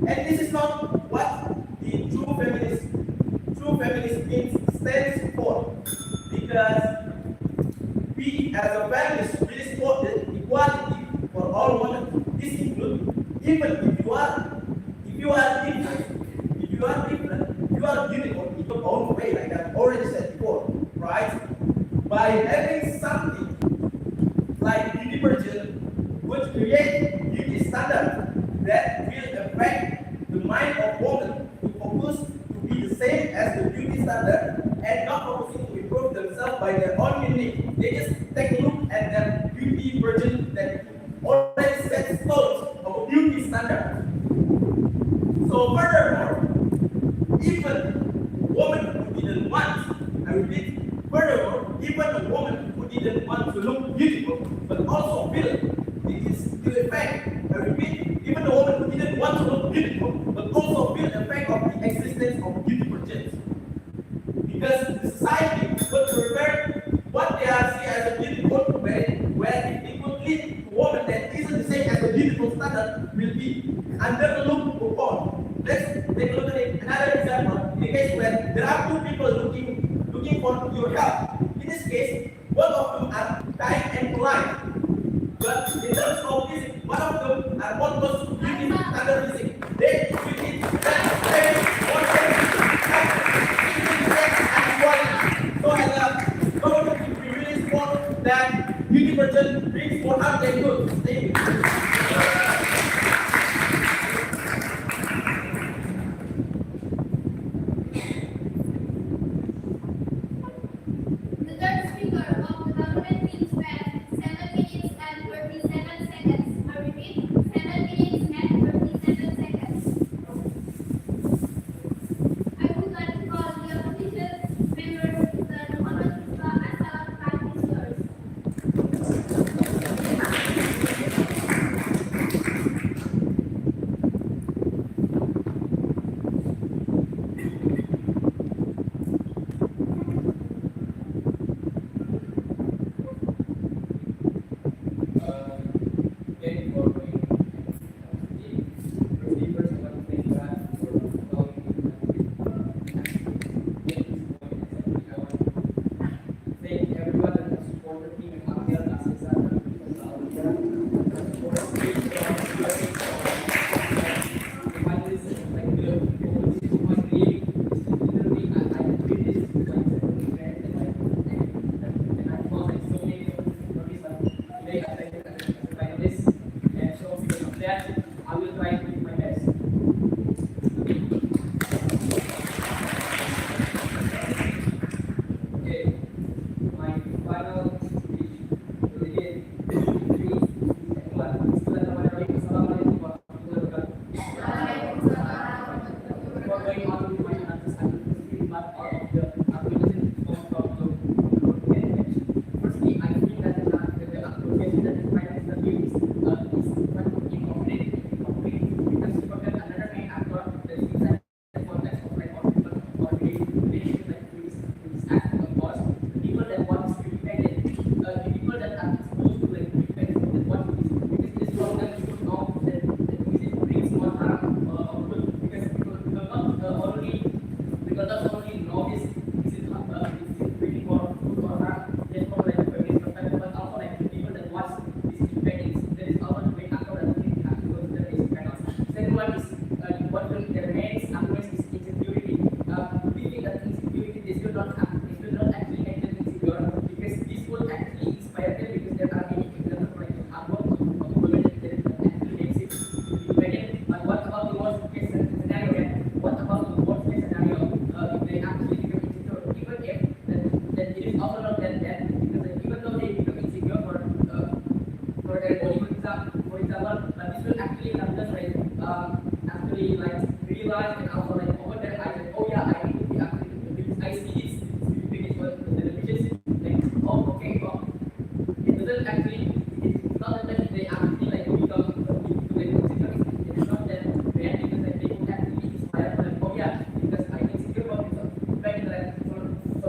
And this is not what the true feminist means stands for, because we as a feminist really support the equality for all women. This includes even if you are different, you are beautiful in your own way, like I've already said before, right? By having something like beauty pageant would create beauty standards that will affect the mind of women to focus to be the same as the beauty standard and not focusing to improve themselves by their own unique. They just take a look at their beauty pageant that already sets stones of a beauty standard. So furthermore, even women who didn't want, I repeat, furthermore, even a woman who didn't want to look beautiful but also feel it is the effect. I repeat, even a woman who didn't want to look beautiful but also feel the effect of the existence of beauty pageants. Because the society would prefer what they are seen as a beautiful where it would lead to a woman that isn't the same as the beautiful standard will be underlooked upon. Let's take a look at another example. In the case where there are two people looking for your help. In this case, both of them are kind and polite. But in terms of physics, one of them are both close to beauty standard physics. They will need that very so as a government, we really support that beauty pageant brings more harm than good. Thank you. The third speaker of the government team spent 7 minutes and 37 seconds. I repeat, 7 minutes and 37 seconds. I would like to call the opposition member, Mr. Muhammad Isba, as our prime minister.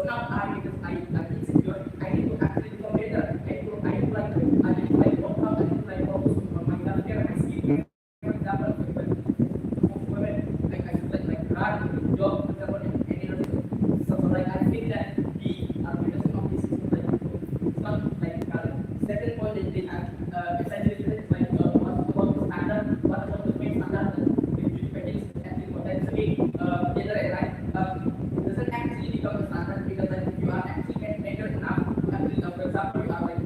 So now I'm insecure, I need to actually become better. I need to like work out, I need to like focus on my healthcare, my skin. For example, women, like I should like run, job, for example, and any other thing. So like I think that the argumentation of this is not like second point is the essentially is like what about the standard, what about the main standard that the beauty actually potentially generate, right? Doesn't actually become a standard because like if you are actually mature enough to actually for example you are like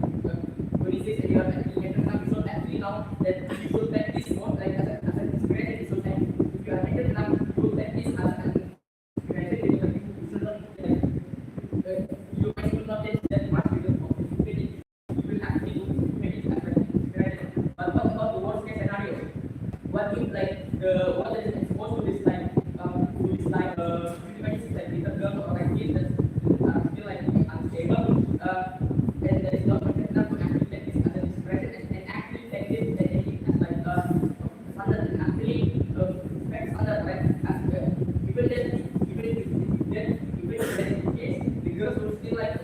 26 and you are actually mature enough, you should actually know that you should take this more like as an inspiration. You should take, if you are mature enough, you should take this as an inspiration. You should not you might should not take that much because of the stupidity. You will actually do maybe as an inspiration. But what about the worst case scenario? What if like the what is exposed to this like beauty pageants like little girl or like kids that are still like unstable and there is not much enough to actually take this as an inspiration and actually take this and take it as like standard and actually respect standard, right? As even if that is the case, the girls will still like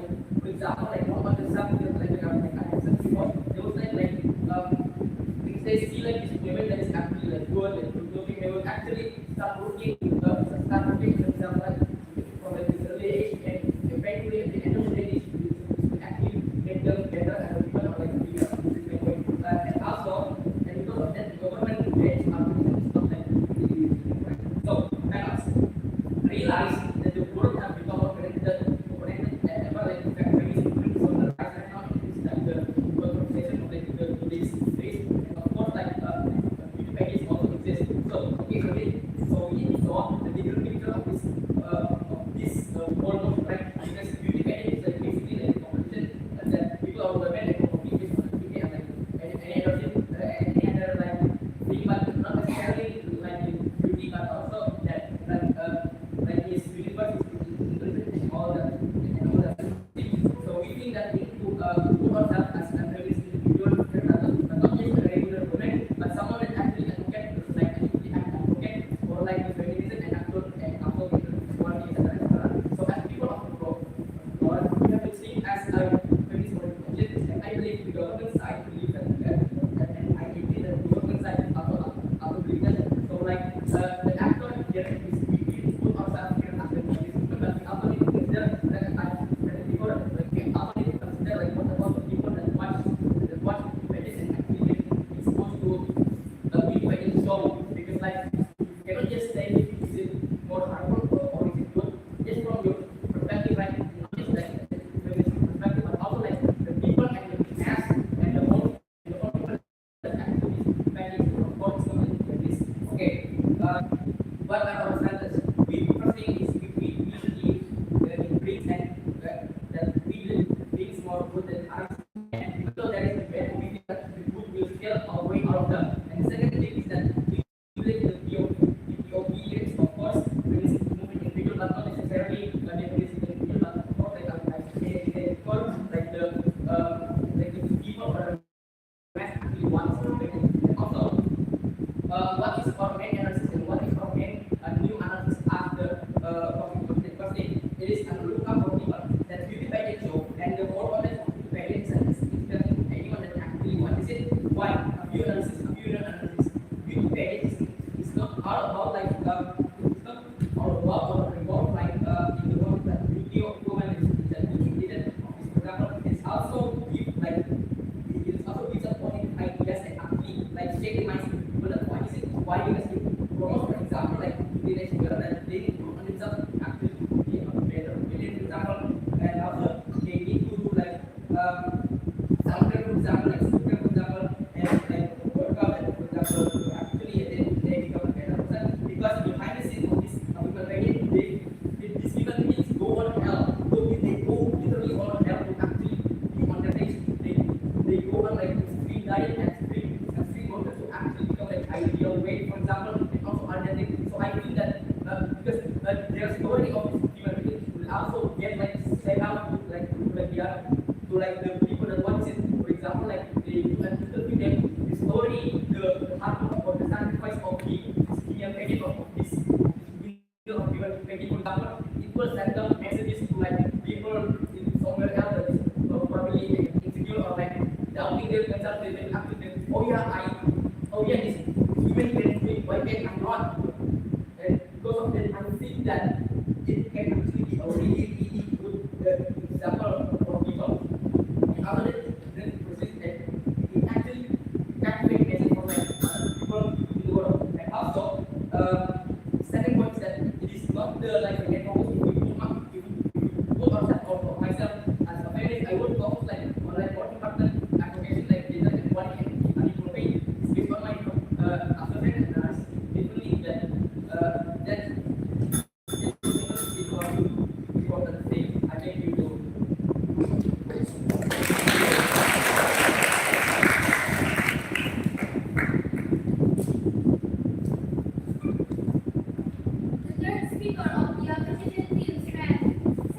for example like one of the some girls like I said before, they will say like if they see like this women that is actually like good and good looking, they will actually start looking themselves like from like this early age and eventually at the end of the day this will actually make them better as a people or like bigger and also and because of that the government creates arguments and stuff like that. So let us realize that the world has become more connected and ever like feminism brings on the rise right now is like the conversation of like the today's days. Of course like beauty pageants also exist. So okay so we saw the bigger picture of this world of like because beauty pageant is like basically like a competition that people are women like compete based on the beauty and like any other thing any other like thing but not necessarily like in beauty but also that like his universe is included in all the things. So we think that we need to put ourselves as a feminist individual, not just a regular woman, but someone that actually advocate like advocate for like the feminism and also equality, etc. So as people of the world, we have to see as a feminist organization, and I believe the government side believes that and I agree that the government side also believe that. So like the actor here is we put ourselves here as the feminist, but we also need to consider that people like we also need to consider like what about the people that watch the pages and actually get exposed to beauty pageant show because like you cannot just say is it more harmful or is it good just from your perspective, right? Not just like feminist perspective, but also like the people and the mass and the whole people that actually pageant of course something like this. Okay, what are our standards? We first thing is we usually it brings and that we brings more good than us and because there is a better we think that the good will scale our way out of that. And the second thing is that we believe the POV is of course release moving individual but not necessarily the release individual but of course like like the people or the mass actually wants and also what is our main analysis and what is our main new analysis after the first thing? It is a lookup for people that beauty pageant show and the whole audience of beauty pageant is anyone that actually wants it. Why? A few analysis. Beauty pageant is not all about like it's not all about or revolve like in the world that beauty of women is that we didn't for example it's also give like it is also gives a point ideas and actually like shape the minds of people that why is it why because it promotes for example like the next girl that they need to on themselves actually to be a better for example and also they need to do like something for example like speaker for example and like workout and for example to actually they become a better person because behind the scenes of this people these people things go on hell so they go literally on hell to actually be on their days they go on like extreme diet and extreme workout to actually become like ideal weight for example and also other things. So I think that because their story of this human being will also get like sent out to like to like the people that watch it. For example, like they do an interview them the story, the hard work or the sacrifice of the senior candidate of this video of people making for example, it will send them messages to like the people in somewhere else that is probably insecure or like doubting themselves, they will ask them, oh yeah, this women can do it, why can't I not? And because of that, I think that it can actually be a really, really good example for people. After that, then proceed and it actually can make message for like people in the world. And also, second point is that it is not the like the get focus if we put ourselves or myself as a feminist, I would focus like on like working partner advocacy like data equality and unequal pay. It's based on my after that analysis, we believe that that this is one important thing. I think you do. The third speaker of the opposition team spent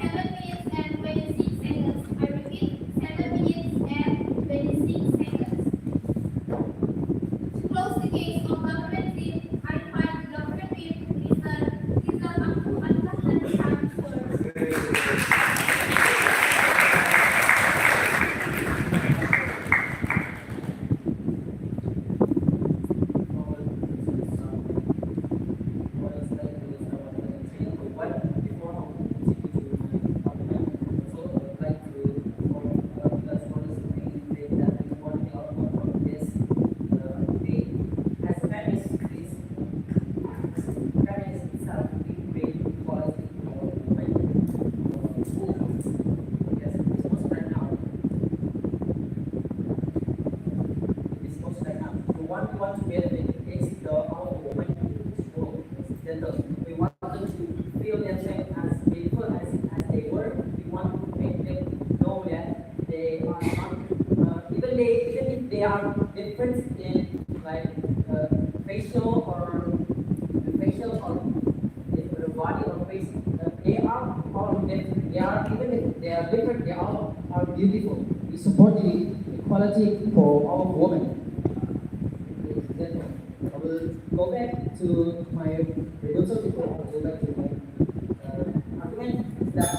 7 minutes and 26 seconds. I repeat, 7 minutes and 26 seconds. To close the case of government team, I invite the government team, Mr. Rizal Abdul Alfah and Sam We want to get the our women to grow gender. We want them to feel themselves as beautiful as they were. We want to make them know that they are not even if they are different in like facial or their body or face, they are all different. They are even if they are different, they all are beautiful. We support the equality for all women. I will go back to my rebuttal before I go back to my argument that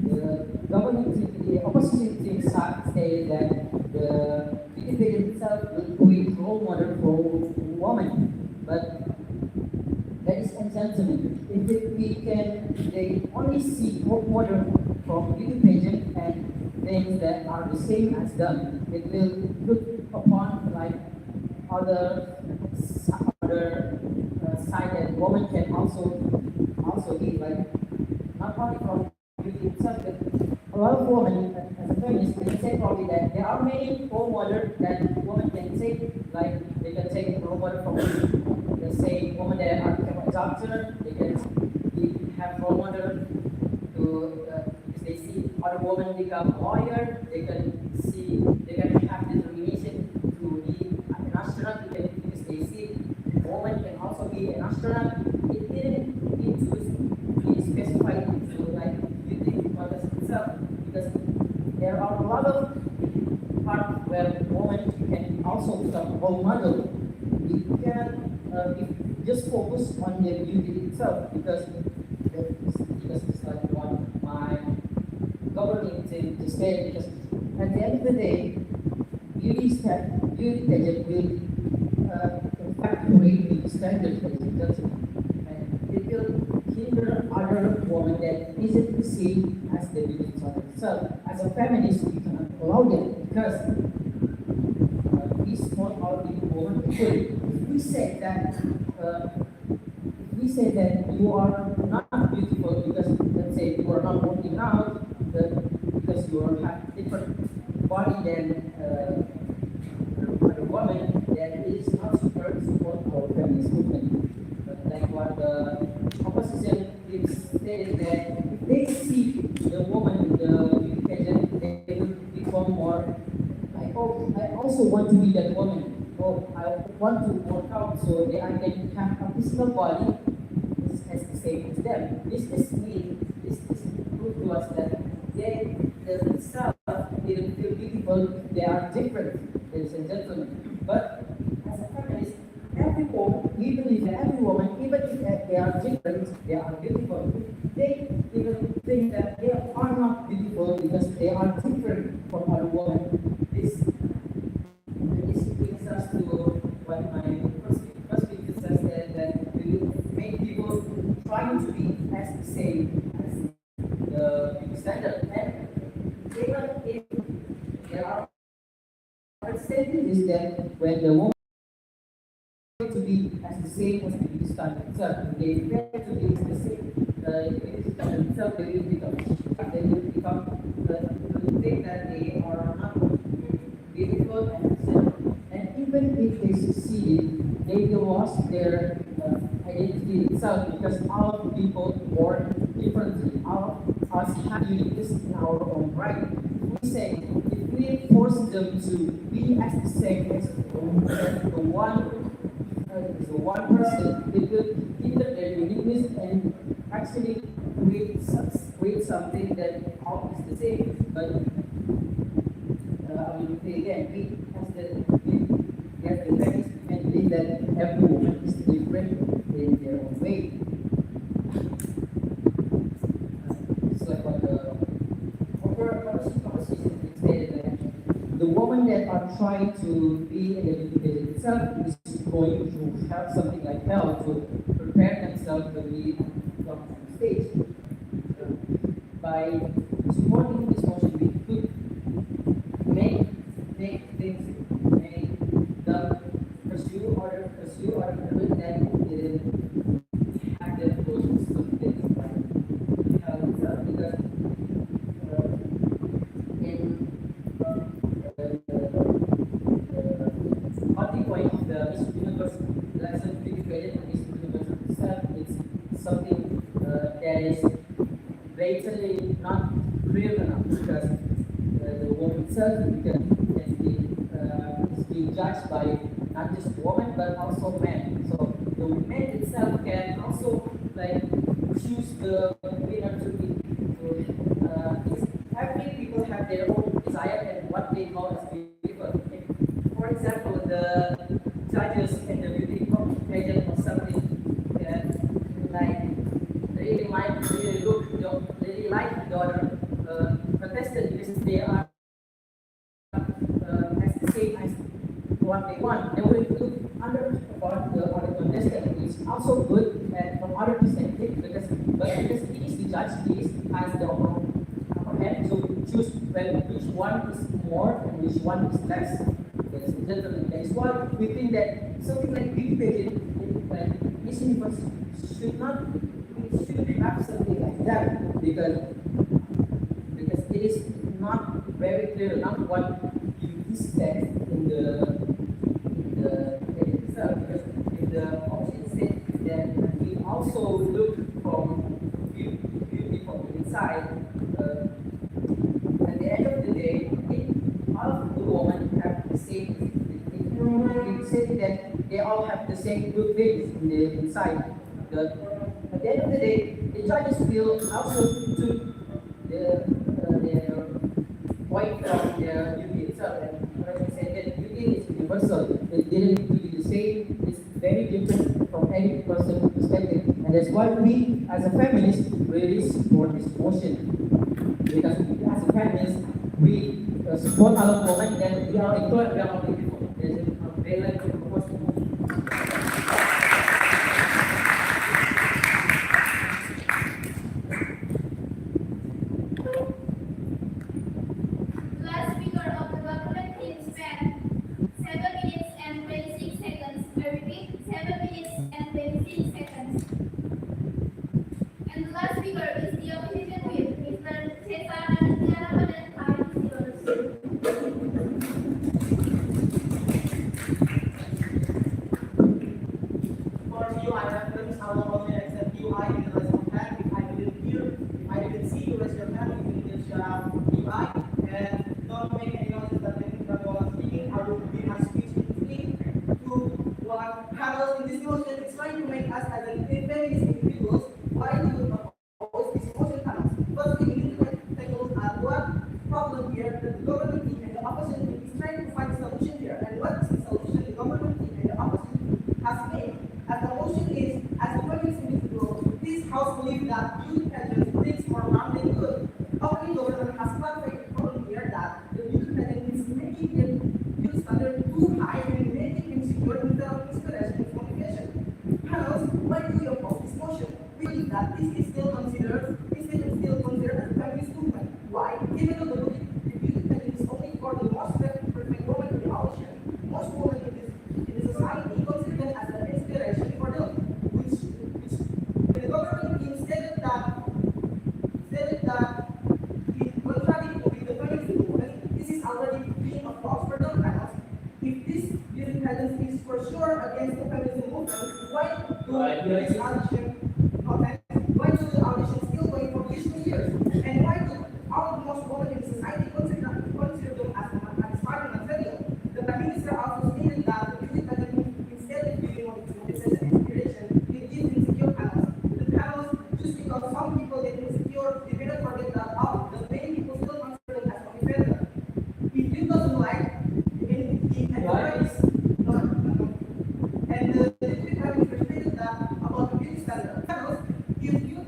the opposition team say that the individual itself will be role model for women, but ladies and gentlemen, if we can, they only see role model from beauty pageant and things that are the same as them. It will look upon like other side that women can also be like not only from beauty itself, but a lot of women as a feminist can say probably that there are many role models that women can take, like they can take a role model from let's say women that are become a doctor, they can have role model to if they see other women become a lawyer, they can have determination to be an astronaut because they see women can also be an astronaut. It didn't need to be specified to like beauty products itself because there are a lot of parts where women can also become role model. We can just focus on the beauty itself because it's like what my governing team to say because at the end of the day, beauty pageant will evaluate the standards of the gentleman, and it will hinder other women that isn't the same as the beauty pageant itself. As a feminist, we cannot allow that because we support all the women equally. If we say that you are not beautiful because let's say you are not working out, because you have different body than a woman, that is not support our feminist movement. But like what the opposition is stated that if they see the woman in the beauty pageant, they will become more. I also want to be that woman. Oh, I want to work out so that I can have a physical body as the same as them. This proof to us that they themselves didn't feel beautiful. They are different, ladies and gentlemen. But as a feminist, every woman, we believe that every woman, even if they are different, they are beautiful. They even think that they are not beautiful because they are different from other women. This brings us to what my first speaker said, that we make people trying to be as the same as the beauty standard. And even if there are statement is that when the woman to be as the same as the beauty standard itself, they tend to be as the same. The beauty standard itself, they will become the thing that they are not beautiful and acceptable. And even if they succeed, they will lost their identity itself because all people born differently. All of us have uniqueness in our own right. We say if we force them to be as the same as the one person, it will hinder their uniqueness and actually create something that all is the same. But I will say again, we as the parents can believe that every woman is different in their own way. It's like what the conversation it stated that the woman that are trying to be in the education itself is going to have something like hell to prepare themselves to be on the stage. By supporting this motion, we could make them pursue or good that didn't have them go to some things like because in the starting point of the Miss Universe lesson dedicated to Miss Universe itself, it's something that is blatantly not real enough because the woman itself is being judged by not just women but also men. So the man itself can also like choose the winner to be. So every people have their own desire and what they call as beautiful. For example, the judges in the beauty pageant or something like really like the other contestant because they are as the same as what they want. They will look under about the other contestant is also good and from other perspective because he is the judge, has the upper hand to choose which one is more and which one is less. Ladies and gentlemen, that is why we think that something like beauty pageant like Miss Universe should have something like that because it is not very clear enough what you said in the pageant itself. Because in the option said that we also look from beauty from the inside. At the end of the day, all of the women have the same. We say that they all have the same good things in the inside. At the end of the day, the judges will also took their point from their beauty itself. And as I said, that beauty is universal. It didn't need to be the same. It's very different from any person's perspective. And that's why we, as a feminist, really support this motion. Because as a feminist, we support our women and we are equal, we are all beautiful. There's a very like to propose the motion. Last speaker of the government team spent 7 minutes and 26 seconds. I repeat, 7 minutes and 26 seconds. And the last speaker is the opposition whip, Mr. Cesar Aditya Ramadan. For you, I reference how long only accept you, I will raise your hand. If I didn't hear, if I didn't see you raise your hand, you will just UI and don't make any noise that making that while I'm speaking. I will be my speech quickly to what happens in this motion. It's trying to make us as feminist individuals. Why do you oppose this motion panels? First, we need to take a look at what problem here that the government team and the opposition team is trying to find a solution here. And what is the solution the government team and the opposition has made? As the motion is, as a feminist individual, this house believes that beauty pageants brings more harm than that, in contrary with the feminism movement, this is already being a false for the panels. If this beauty pageant is for sure against the feminism movement, why do this audition, okay, why do the audition still going for these 2 years? And why do all the most women in society consider them as aspiring material? The Prime Minister also stated that the beauty pageant, instead of giving motivation and inspiration, it gives insecure panels. The panels, just because some people get insecure, they better forget that all the many people still consider them as motivated. If you doesn't like, it encourages, and the beauty pageant stated that about the beauty standard. Panels, if you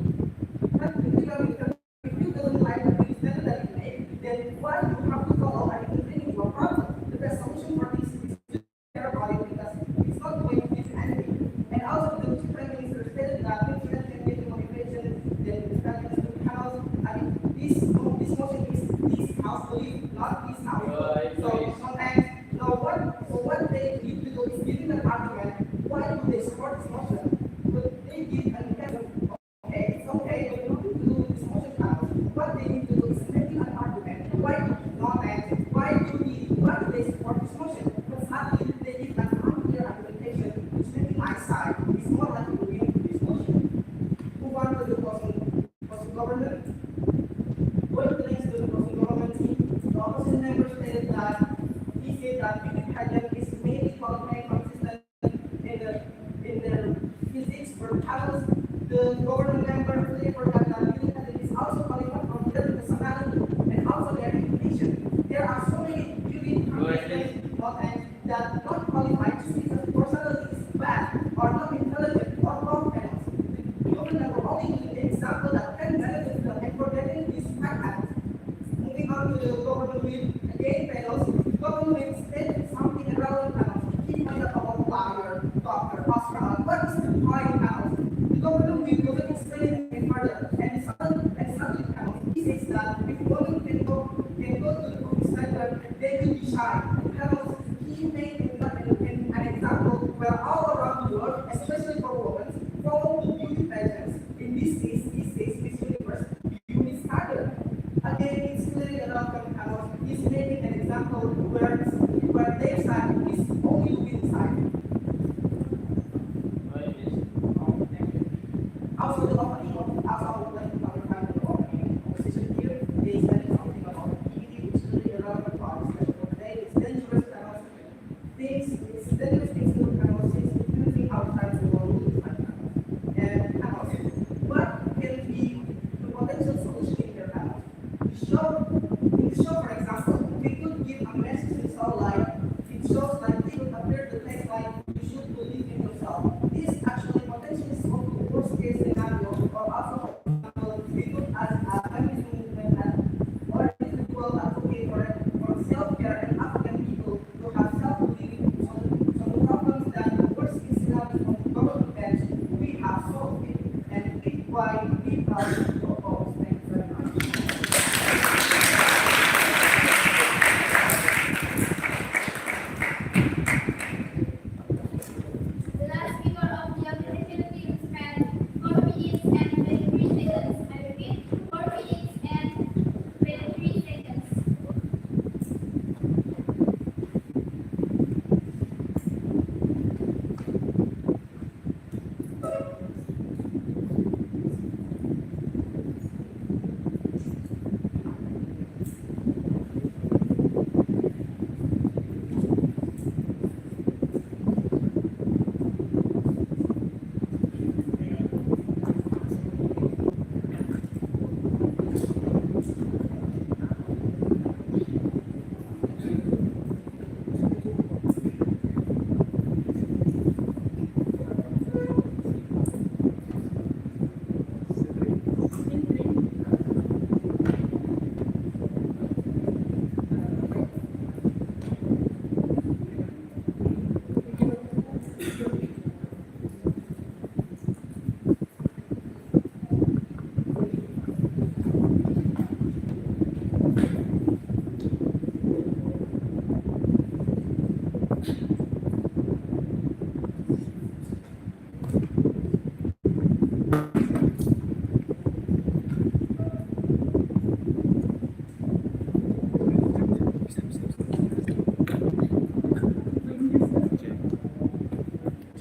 don't like the beauty standard that you make, then why do you have to follow and continue your problem? The best solution for this is just care about it because it's not going to give you anything. And also the Prime Minister stated that if you can get the motivation, then the Prime Minister house. I mean, this motion is this house belief, not this house. So sometimes, what they need to do is giving an argument. Why do they support this motion? But they give an independent. Okay, it's okay, but you don't need to do this motion house. What they need to do is making an argument. Why do they support this motion? But sadly, they give an unclear argumentation, which maybe my side is more likely to win this motion. Move on to the closing government. Going to the next to the closing government team, the opposition member stated that he said that beauty pageant is mainly qualifying consistent in their physics for panels. The government member clearly forgot that beauty pageant is also qualified for their personality and also their education. There are so many beauty contestants that not qualified just because the personality is bad or not intelligent or wrong panels. The government member only gave the example that 10 benefits and protecting these panels. Moving on to the government with again panels, the government with stated something irrelevant panels. He pointed out about lawyer, doctor, astronaut. What is the point panels? The government will go and explain it further. And suddenly panels, he says that if women can go to the cooking center, they will be shy. Panels, he made an example where all around the world, especially for women, follow the beauty pageants. In this case, Miss Universe, beauty standard. Again, it's clearly about panels. He's making an example where their side is only the win side. Also, the opening of I would like to clarify the opening position here. They said something about eating, which is really irrelevant for our discussion for today. It's dangerous panels. It's dangerous things to panels since it's using outside the world with panels. And panels, what can be the potential solution in their panels? In the show, for example, we could give a message in so like it shows like they would appear to text like you should believe in yourself. This actually potentially solve the worst case scenario, or also for example, we could as a feminism movement that or individual advocate for self-care and African people to have self-belief. So the problems that the worst case scenario from the government bench, we have solved it, and it's why we are to oppose. Thank you very much. The last speaker of the Philippines spent 4 minutes and 23 seconds. I repeat,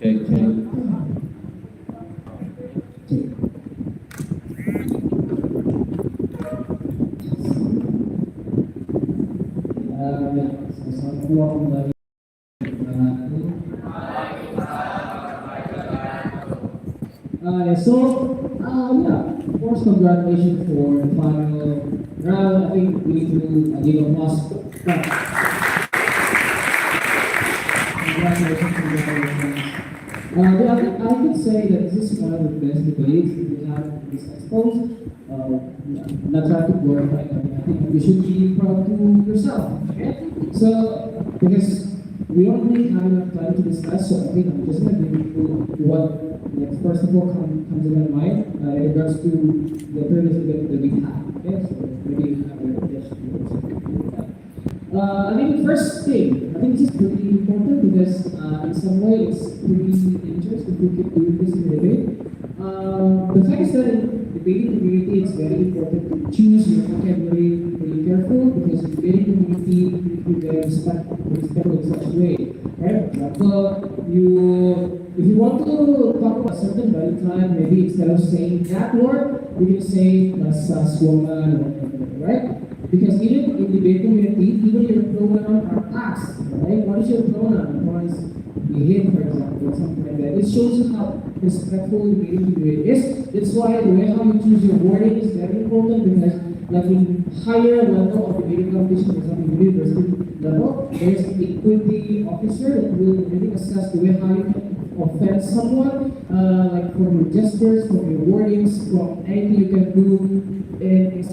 check. Selamat pulang kembali. Yeah, of course, congratulations for the final round. I think we need to give a applause. Congratulations, congratulations. Yeah, I could say that this is one of the best debates we have in this expo. Yeah, not trying to glorify, but I think you should be proud to yourself. Okay? So, because we don't really have enough time to discuss, so I think I'm just going to give you what, like, first of all, comes in my mind in regards to the previous debate that we have. Okay, so maybe you have a just I think the first thing, I think this is pretty important because in some way it's pretty dangerous if we keep doing this in the debate. The fact is that in debating community, it's very important to choose your vocabulary very careful because in debating community, you need to be very respectful in such a way. Right? If you want to talk about a certain body type, maybe instead of saying that word, you can say sus, woman, or whatever, right? Because even in debate community, even your pronoun are asked, right? What is your pronoun? What is him, for example, or something like that. It shows you how respectful the meeting debate is. That's why the way how you choose your wording is very important because like in higher level of debating competition, for example, university level, there's an equity officer that will really assess the way how you can offend someone, like from your gestures, from your wordings, from anything you can do in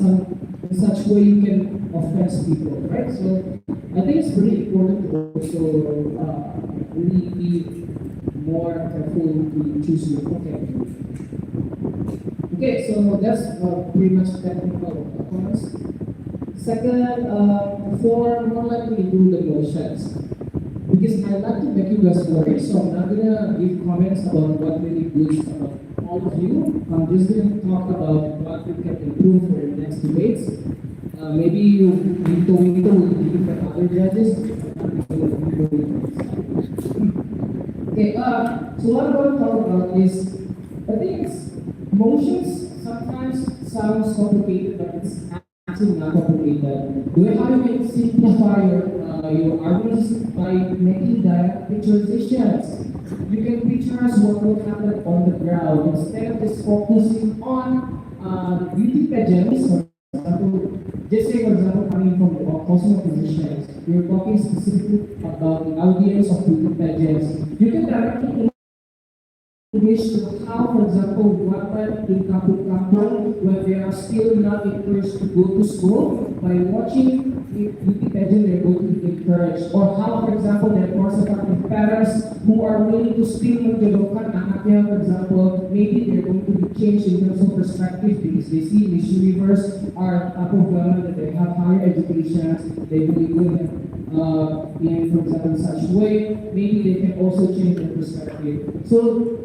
such way you can offend people, right? So I think it's pretty important to also really be more careful to choose your vocabulary. Okay, so that's pretty much technical comments. Second, for more likely do the motions. Because I like to make you guys worry, so I'm not gonna give comments about what really good about all of you. I'm just gonna talk about what we can improve for the next debates. Maybe you need to will give for other judges. Okay, so what I want to talk about is, I think it's motions sometimes sounds complicated, but it's actually not complicated. The way how you can simplify your arguments by making direct visualizations. You can visualize what will happen on the ground instead of just focusing on beauty pageants. For example, just say for example, coming from the opposing positions, you're talking specifically about the audience of beauty pageants. You can directly wish to how, for example, what went in Kampung when they are still not encouraged to go to school by watching the beauty pageant, they're going to be encouraged. Or how, for example, there are also parents who are willing to still menjodohkan anaknya, for example, maybe they're going to be changed in terms of perspective because they see Miss Universe are upper women that they have higher education, they really good in, for example, such way, maybe they can also change their perspective. So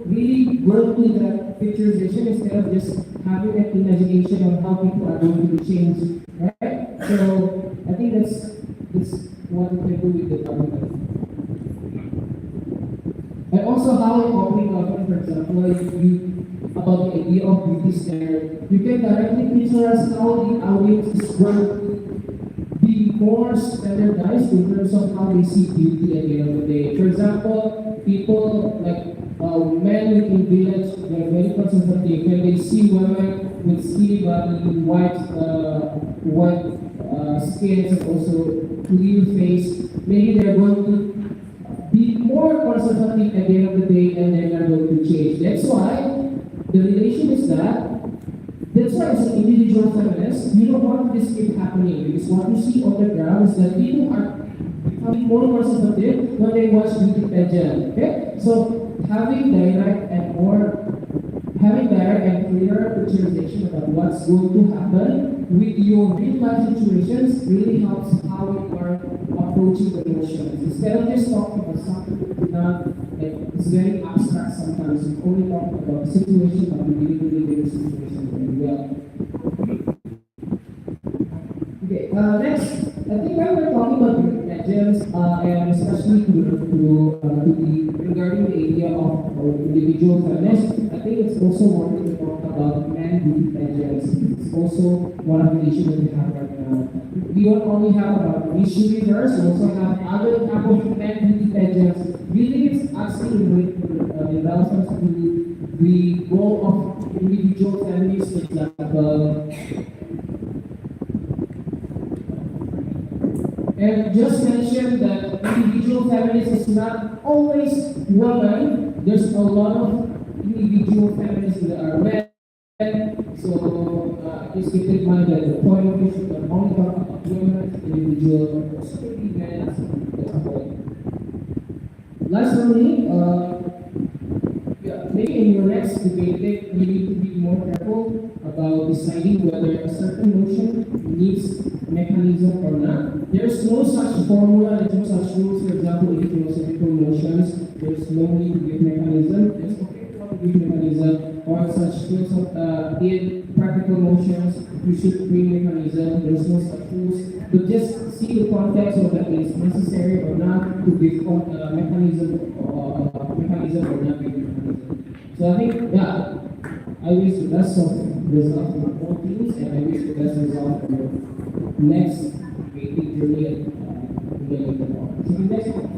really work with that picturization instead of just having an imagination of how people are going to be changed, right? So I think that's what we can do with the government. And also how in public government, for example, about the idea of beauty standard, you can directly visualize how the audience is going to be more standardized in terms of how they see beauty at the end of the day. For example, people like men in village, they're very conservative. When they see women with skinny body, white skins, and also clear face, maybe they're going to be more conservative at the end of the day, and they're not going to change. That's why the relation is that's why as an individual feminist, you don't want this keep happening because what you see on the ground is that people are becoming more conservative when they watch beauty pageant. Okay, so having direct and clearer visualization about what's going to happen with your real life situations really helps how you are approaching the emotions. Instead of just talking about something like it's very abstract sometimes, you only talk about the situation but you really get the situation very well. Okay, next, I think when we're talking about beauty pageants, and especially regarding the idea of individual fairness, I think it's also worth to talk about men beauty pageants. It's also one of the issues that we have right now. We don't only have about Miss Universe, we also have other type of men beauty pageants. Do you think it's actually relevant to the goal of individual families, for example? And just mentioned that individual families is not always women. There's a lot of individual families that are men. So please keep in mind that the point of view should not only talk about women, individual, but also maybe men as well. Last for me, maybe in your next debate, you need to be more careful about deciding whether a certain motion needs mechanism or not. There's no such formula, there's no such rules. For example, if philosophical motions, there's no need to give mechanism. There's okay to want to give mechanism, or such in practical motions, you should bring mechanism. There's no such rules. But just see the context of that is necessary or not to give mechanism or not give mechanism. So I think, yeah, I wish the best of result for all teams, and I wish the best result for your next creative journey in the later on. So the next one.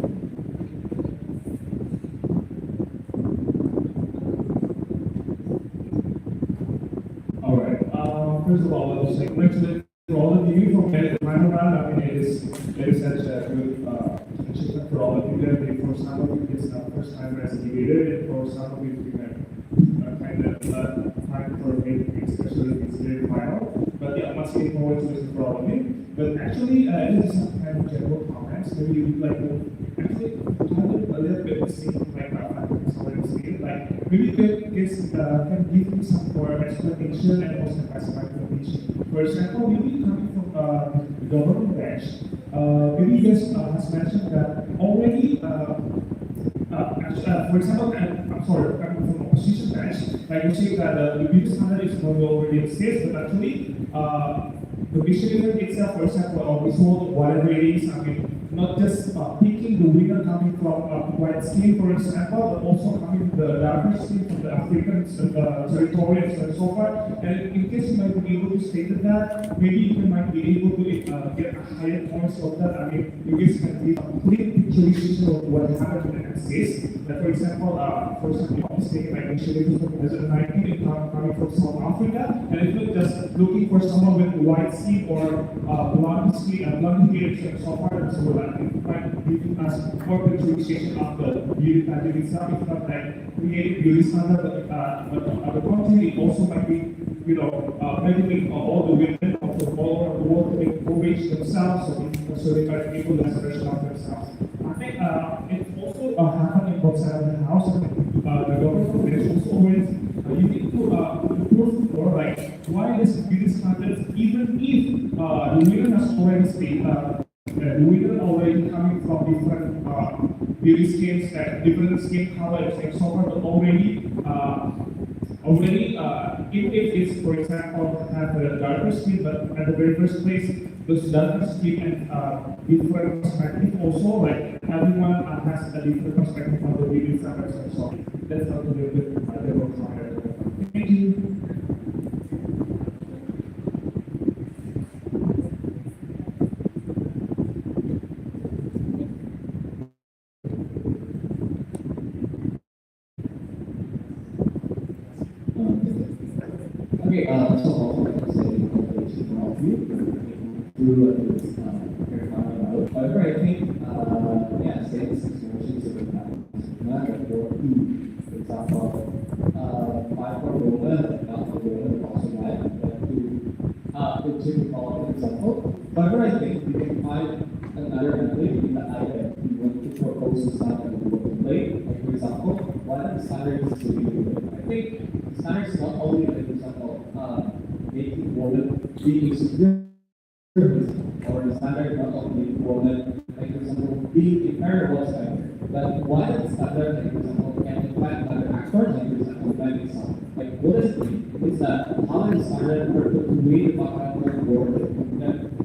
All right. First of all, I'll say congratulations to all of you for getting the final round. I mean, it is such a good achievement for all of you there. For some of you, it's the first time as debated, and for some of you, you have kind of time for maybe especially this very final. But yeah, much looking forward to this for all of you. But actually, this is some kind of general comments. Maybe you would like to actually a little bit see like like maybe you can give me some more explanation and also specific information. For example, maybe coming from the government branch, maybe you guys has mentioned that already for example, I'm sorry, coming from opposition branch, like you say that the beauty standard is no already exists, but actually the mission itself, for example, or result, whatever it is, I mean, not just picking the winner coming from white skin, for example, but also coming from the darker skin from the African territories and so forth. And in case you might be able to state that, maybe you might be able to get a higher points of that. I mean, you guys can give a complete picture of what happened in the axis. That, for example, if I'm mistaken, like initially from 2019, coming from South Africa, and if you're just looking for someone with white skin or blonde skin, blonde hair and so forth and so on, it might give us more visualization of the beauty pageant itself. It's not like creating beauty standard, but the contrary, it also might be, measuring all the women from all over the world to encourage themselves, so they might be able to express of themselves. I think it's also happened in both sides of the house. The government is also always you need to improve more, like why this beauty standards, even if the winner has already stayed. The winner already coming from different beauty skins, different skin colors and so on, but already, even if it's, for example, have a darker skin, but at the very first place, those darker skin and different perspective also, like everyone has a different perspective on the beauty standards and so on. That's how to deal with the Thank you. Okay, first of all, I'd like to say congratulations to all of you through this very final. However, I think, saying six motions of the not a for example, five for women, not for women, also white, but to call an example. However, I think we can find another method in the item we want to propose to start and we want to play. Like, for example, what are the standards to be? I think standards not only, like, for example, making women being superior, or the standard not only women, like, for example, being a parable standard, but what is the standard, like, for example, can impact other actors, like, for example, like itself. Like, what does it mean? It's that how is the standard for to read about the world,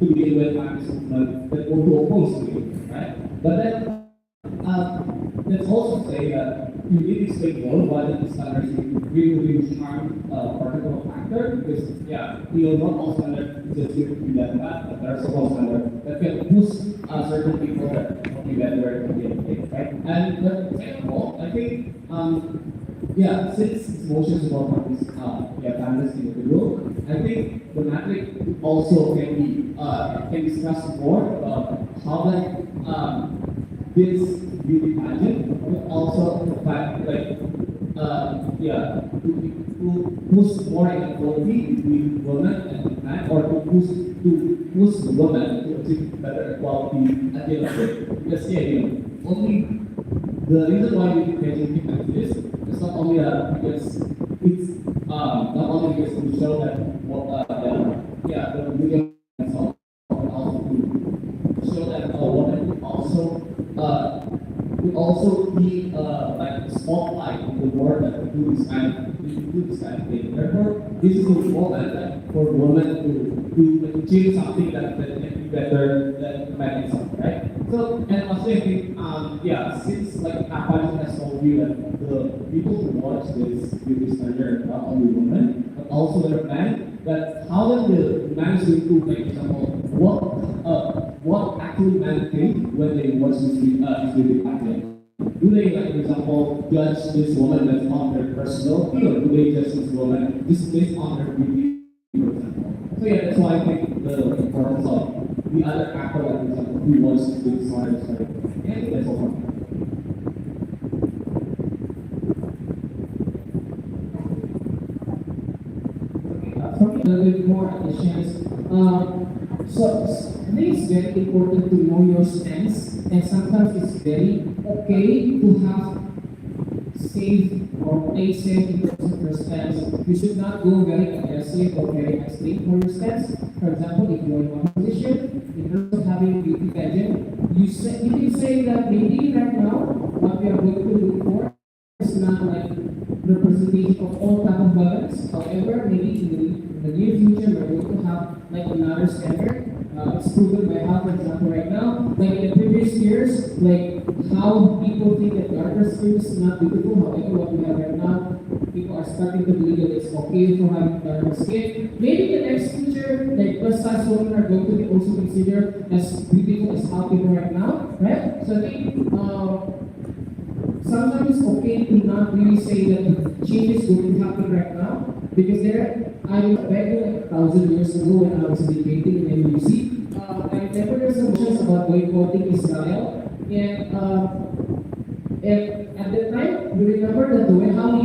to be with actions that who oppose to it, right? But then, let's also say that you need to explain more why the standards really harm particular factor, because yeah, we know not all standards just give you that bad, but there are several standards that can push certain people that be better at the end of the day, right? And second of all, I think yeah, since emotions about what is families individual, I think the metric also can discuss more about how this beauty pageant will also affect to push more equality between women and men, or to push women to achieve better equality at the end of the day. Because yeah, only the reason why we pageant keep like this is not only because it's not only because to show that the video and so on, but also to show that women could also be like a spotlight in the world that do this kind of thing. Therefore, this is a moment for women to achieve something that can be better than men itself, right? So, and also I think, since like Apple has told you that the people who watch this beauty standard are not only women, but also there are men, that how does the man is going to, like, example, what actually men think when they watch this beauty pageant? Do they, like, for example, judge this woman that's on their personality, or do they judge this woman just based on her beauty, for example? So yeah, that's why I think the importance of the other actor, like, for example, who wants to do this sort of stuff. Yeah, I think that's all for me. For me, a little bit more additions. So I think it's very important to know your stance, and sometimes it's very okay to have safe or play safe in terms of your stance. You should not go very aggressive or very extreme for your stance. For example, if you're in one position, in terms of having a beauty pageant, you can say that maybe right now what we are going to look for is not like representation of all type of balance. However, maybe in the near future we're going to have like another standard. It's proven by how, for example, right now, like in the previous years, like how people think that darker skin is not beautiful. However, what we have right now, people are starting to believe that it's okay for having darker skin. Maybe in the next future, like plus size women are going to be also considered as beautiful as how people right now, right? So I think sometimes it's okay to not really say that the change is going to happen right now, because I read like 1,000 years ago when I was debating in NUC, I remember there's some motions about boycotting Israel, and at that time, we remember that the way how we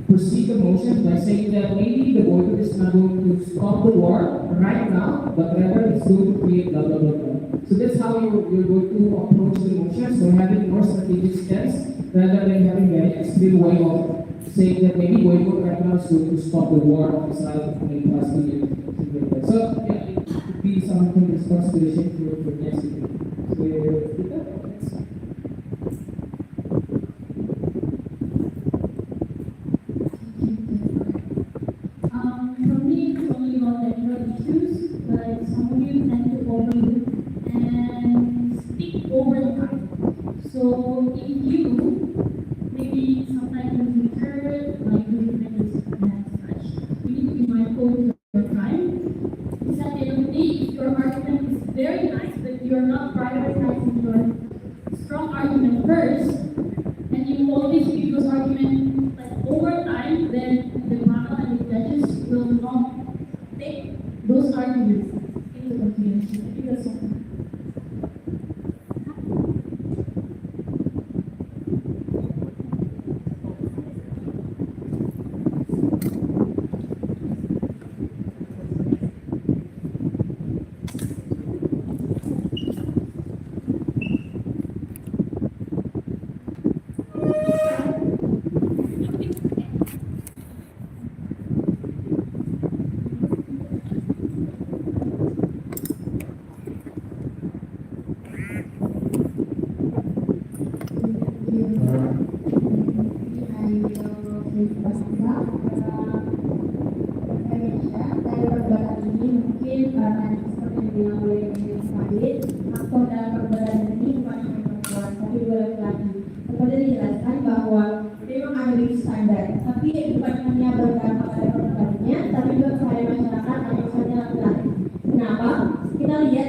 proceed the motion by saying that maybe the boycott is not going to stop the war right now, but rather it's going to create blah blah blah blah. So that's how you're going to approach the motion. So having more strategic stance rather than having very extreme way of saying that maybe boycott right now is going to stop the war of Israel and Palestine. So yeah, it could be something consideration for next year. So with that, For me, it's only about technical issues, but some of you tend to overlook and speak over the time. So if you maybe sometimes when you heard like doing things and such, you need to be mindful of your time. Because at the end of the day, if your argument is very nice, but you're not prioritizing your strong argument first, and you always give those arguments like over time, then the panel and the judges will not take those arguments into consideration. I think that's all.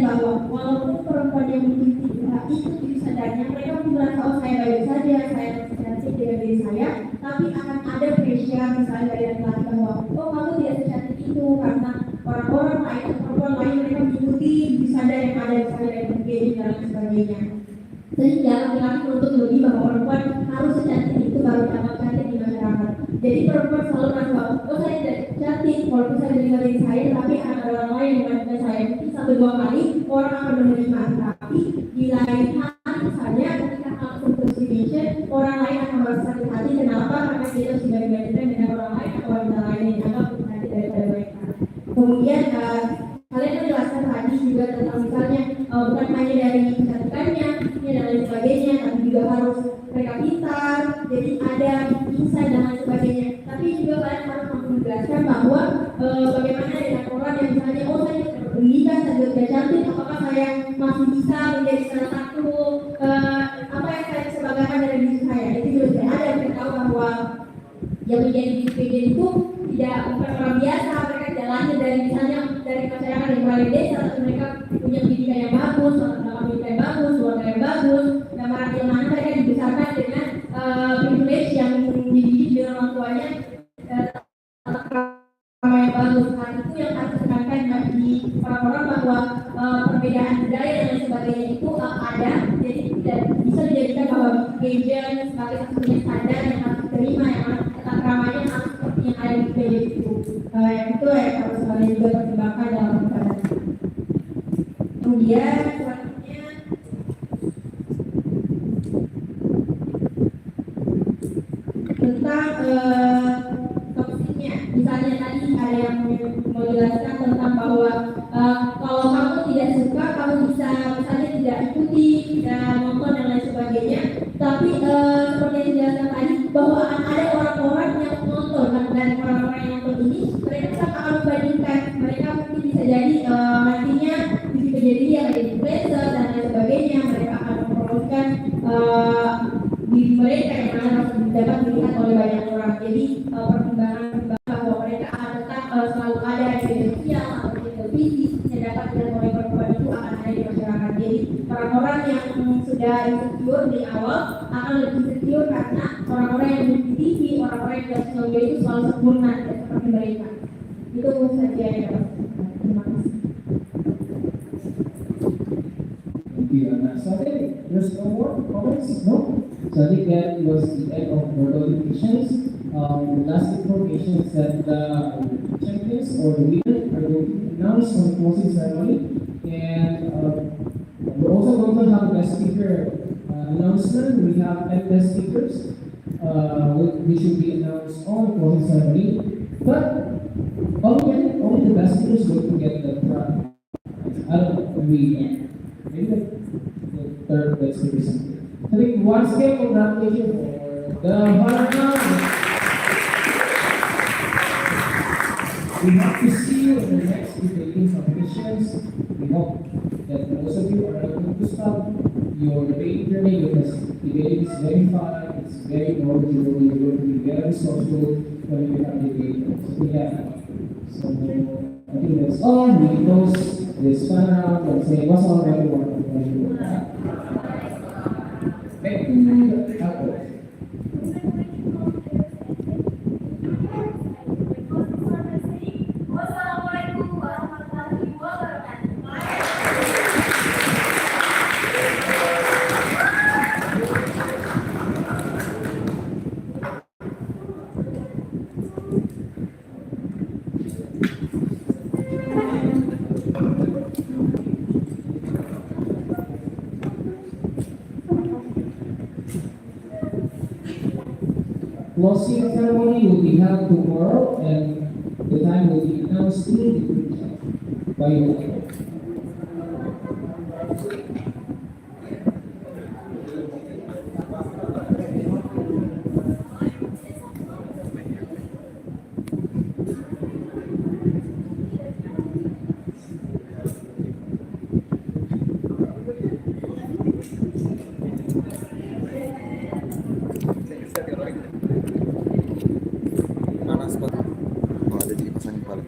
bahwa walaupun perempuan yang mungkin tidak ikut di sadarnya, mereka mungkin merasa oh saya baik saja, saya cantik dengan diri saya, tapi akan ada pressure misalnya dari laki-laki bahwa oh kamu tidak secantik itu karena orang-orang lain atau perempuan lain mereka mengikuti di sadar yang ada di sadar yang begini dan lain sebagainya. Sehingga laki-laki menuntut lebih bahwa perempuan harus secantik itu baru dapat cantik di masyarakat. Jadi perempuan selalu merasa oh saya tidak cantik walaupun saya menerima diri saya, tapi akan ada orang lain yang menerima saya. Mungkin 1-2 kali orang akan menerima, tapi di lain hal misalnya ketika langsung persecution, orang lain akan merasa sakit hati. Kenapa? Karena dia harus dibandingkan dengan orang lain atau wanita lain yang dianggap lebih cantik daripada mereka. Kemudian kalian menjelaskan tadi juga tentang misalnya bukan hanya dari kecantikannya dan lain sebagainya, tapi juga harus mereka pintar, jadi ada insight dan lain sebagainya. Tapi juga kalian harus menjelaskan bahwa bagaimana dengan orang yang misalnya oh saya pendidikan, saya tidak cantik, apakah saya masih bisa menjadi salah satu apa yang saya bisa banggakan dari diri saya. Itu juga saya ada yang tahu bahwa yang menjadi PJ itu tidak bukan orang biasa, mereka tidak lahir dari misalnya dari masyarakat yang paling desa, tapi mereka punya pendidikan yang bagus, pendidikan yang bagus, keluarga yang bagus, dan mana mereka dibesarkan dengan privilege yang dididik dengan orang tuanya yang bagus. Hal itu yang harus ditekankan bagi orang-orang bahwa perbedaan budaya dan lain sebagainya itu ada, jadi tidak bisa dijadikan bahwa Asian sebagai satunya standar yang harus diterima, yang harus tetap ramanya harus seperti yang ada di PJ itu. Yang itu yang harus kalian juga pertimbangkan dalam perkara. Kemudian selanjutnya tentang toksiknya, misalnya tadi ada yang menjelaskan tentang bahwa kalau kamu tidak suka, kamu bisa misalnya tidak ikuti dan nonton dan lain sebagainya. Tapi seperti yang dijelaskan tadi bahwa ada orang-orang yang nonton dan orang-orang yang nonton ini mereka akan membandingkan, mereka mungkin bisa jadi nantinya bisa jadi yang ada influencer dan lain sebagainya. Mereka akan mempromosikan diri mereka yang mana harus dapat dilihat oleh banyak orang. Jadi pertimbangan bahwa mereka akan tetap selalu ada di media sosial atau di televisi yang dapat dilihat oleh perempuan itu akan ada di masyarakat. Jadi orang-orang yang sudah insecure di awal akan lebih insecure karena orang-orang yang di TV, orang-orang yang di sosial media itu selalu sempurna tidak seperti mereka. Itu saja yang dapat. Terima kasih. Yeah, so I think there's no more comments, no? So I think that was the end of verbal invitations. Last information is that the champions or the winner are going to be announced on the closing ceremony. And we're also going to have a guest speaker announcement. We have 10 guest speakers. They should be announced on the closing ceremony. But only the best speakers going to get the prize. I don't know, maybe the third best speaker. I think once again, congratulations for the Varna. We hope to see you in the next debating competitions. We hope that most of you are able to stop your debating journey because debating is very fun, it's very knowledgeable, you're going to be very social when you become debating. So I think that's all. We close this fun round and say what's all right one. Back to the outdoors. Wassalamualaikum warahmatullahi wabarakatuh. Closing ceremony will be held tomorrow and the time will be announced through the group chat by your host. Panas banget. Oh, ada di pasang balik.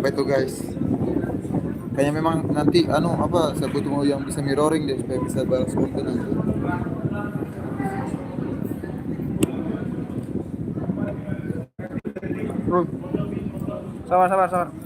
apa itu guys? Kayaknya memang nanti saya butuh yang bisa mirroring deh supaya bisa balas konten nanti. Bro, sabar.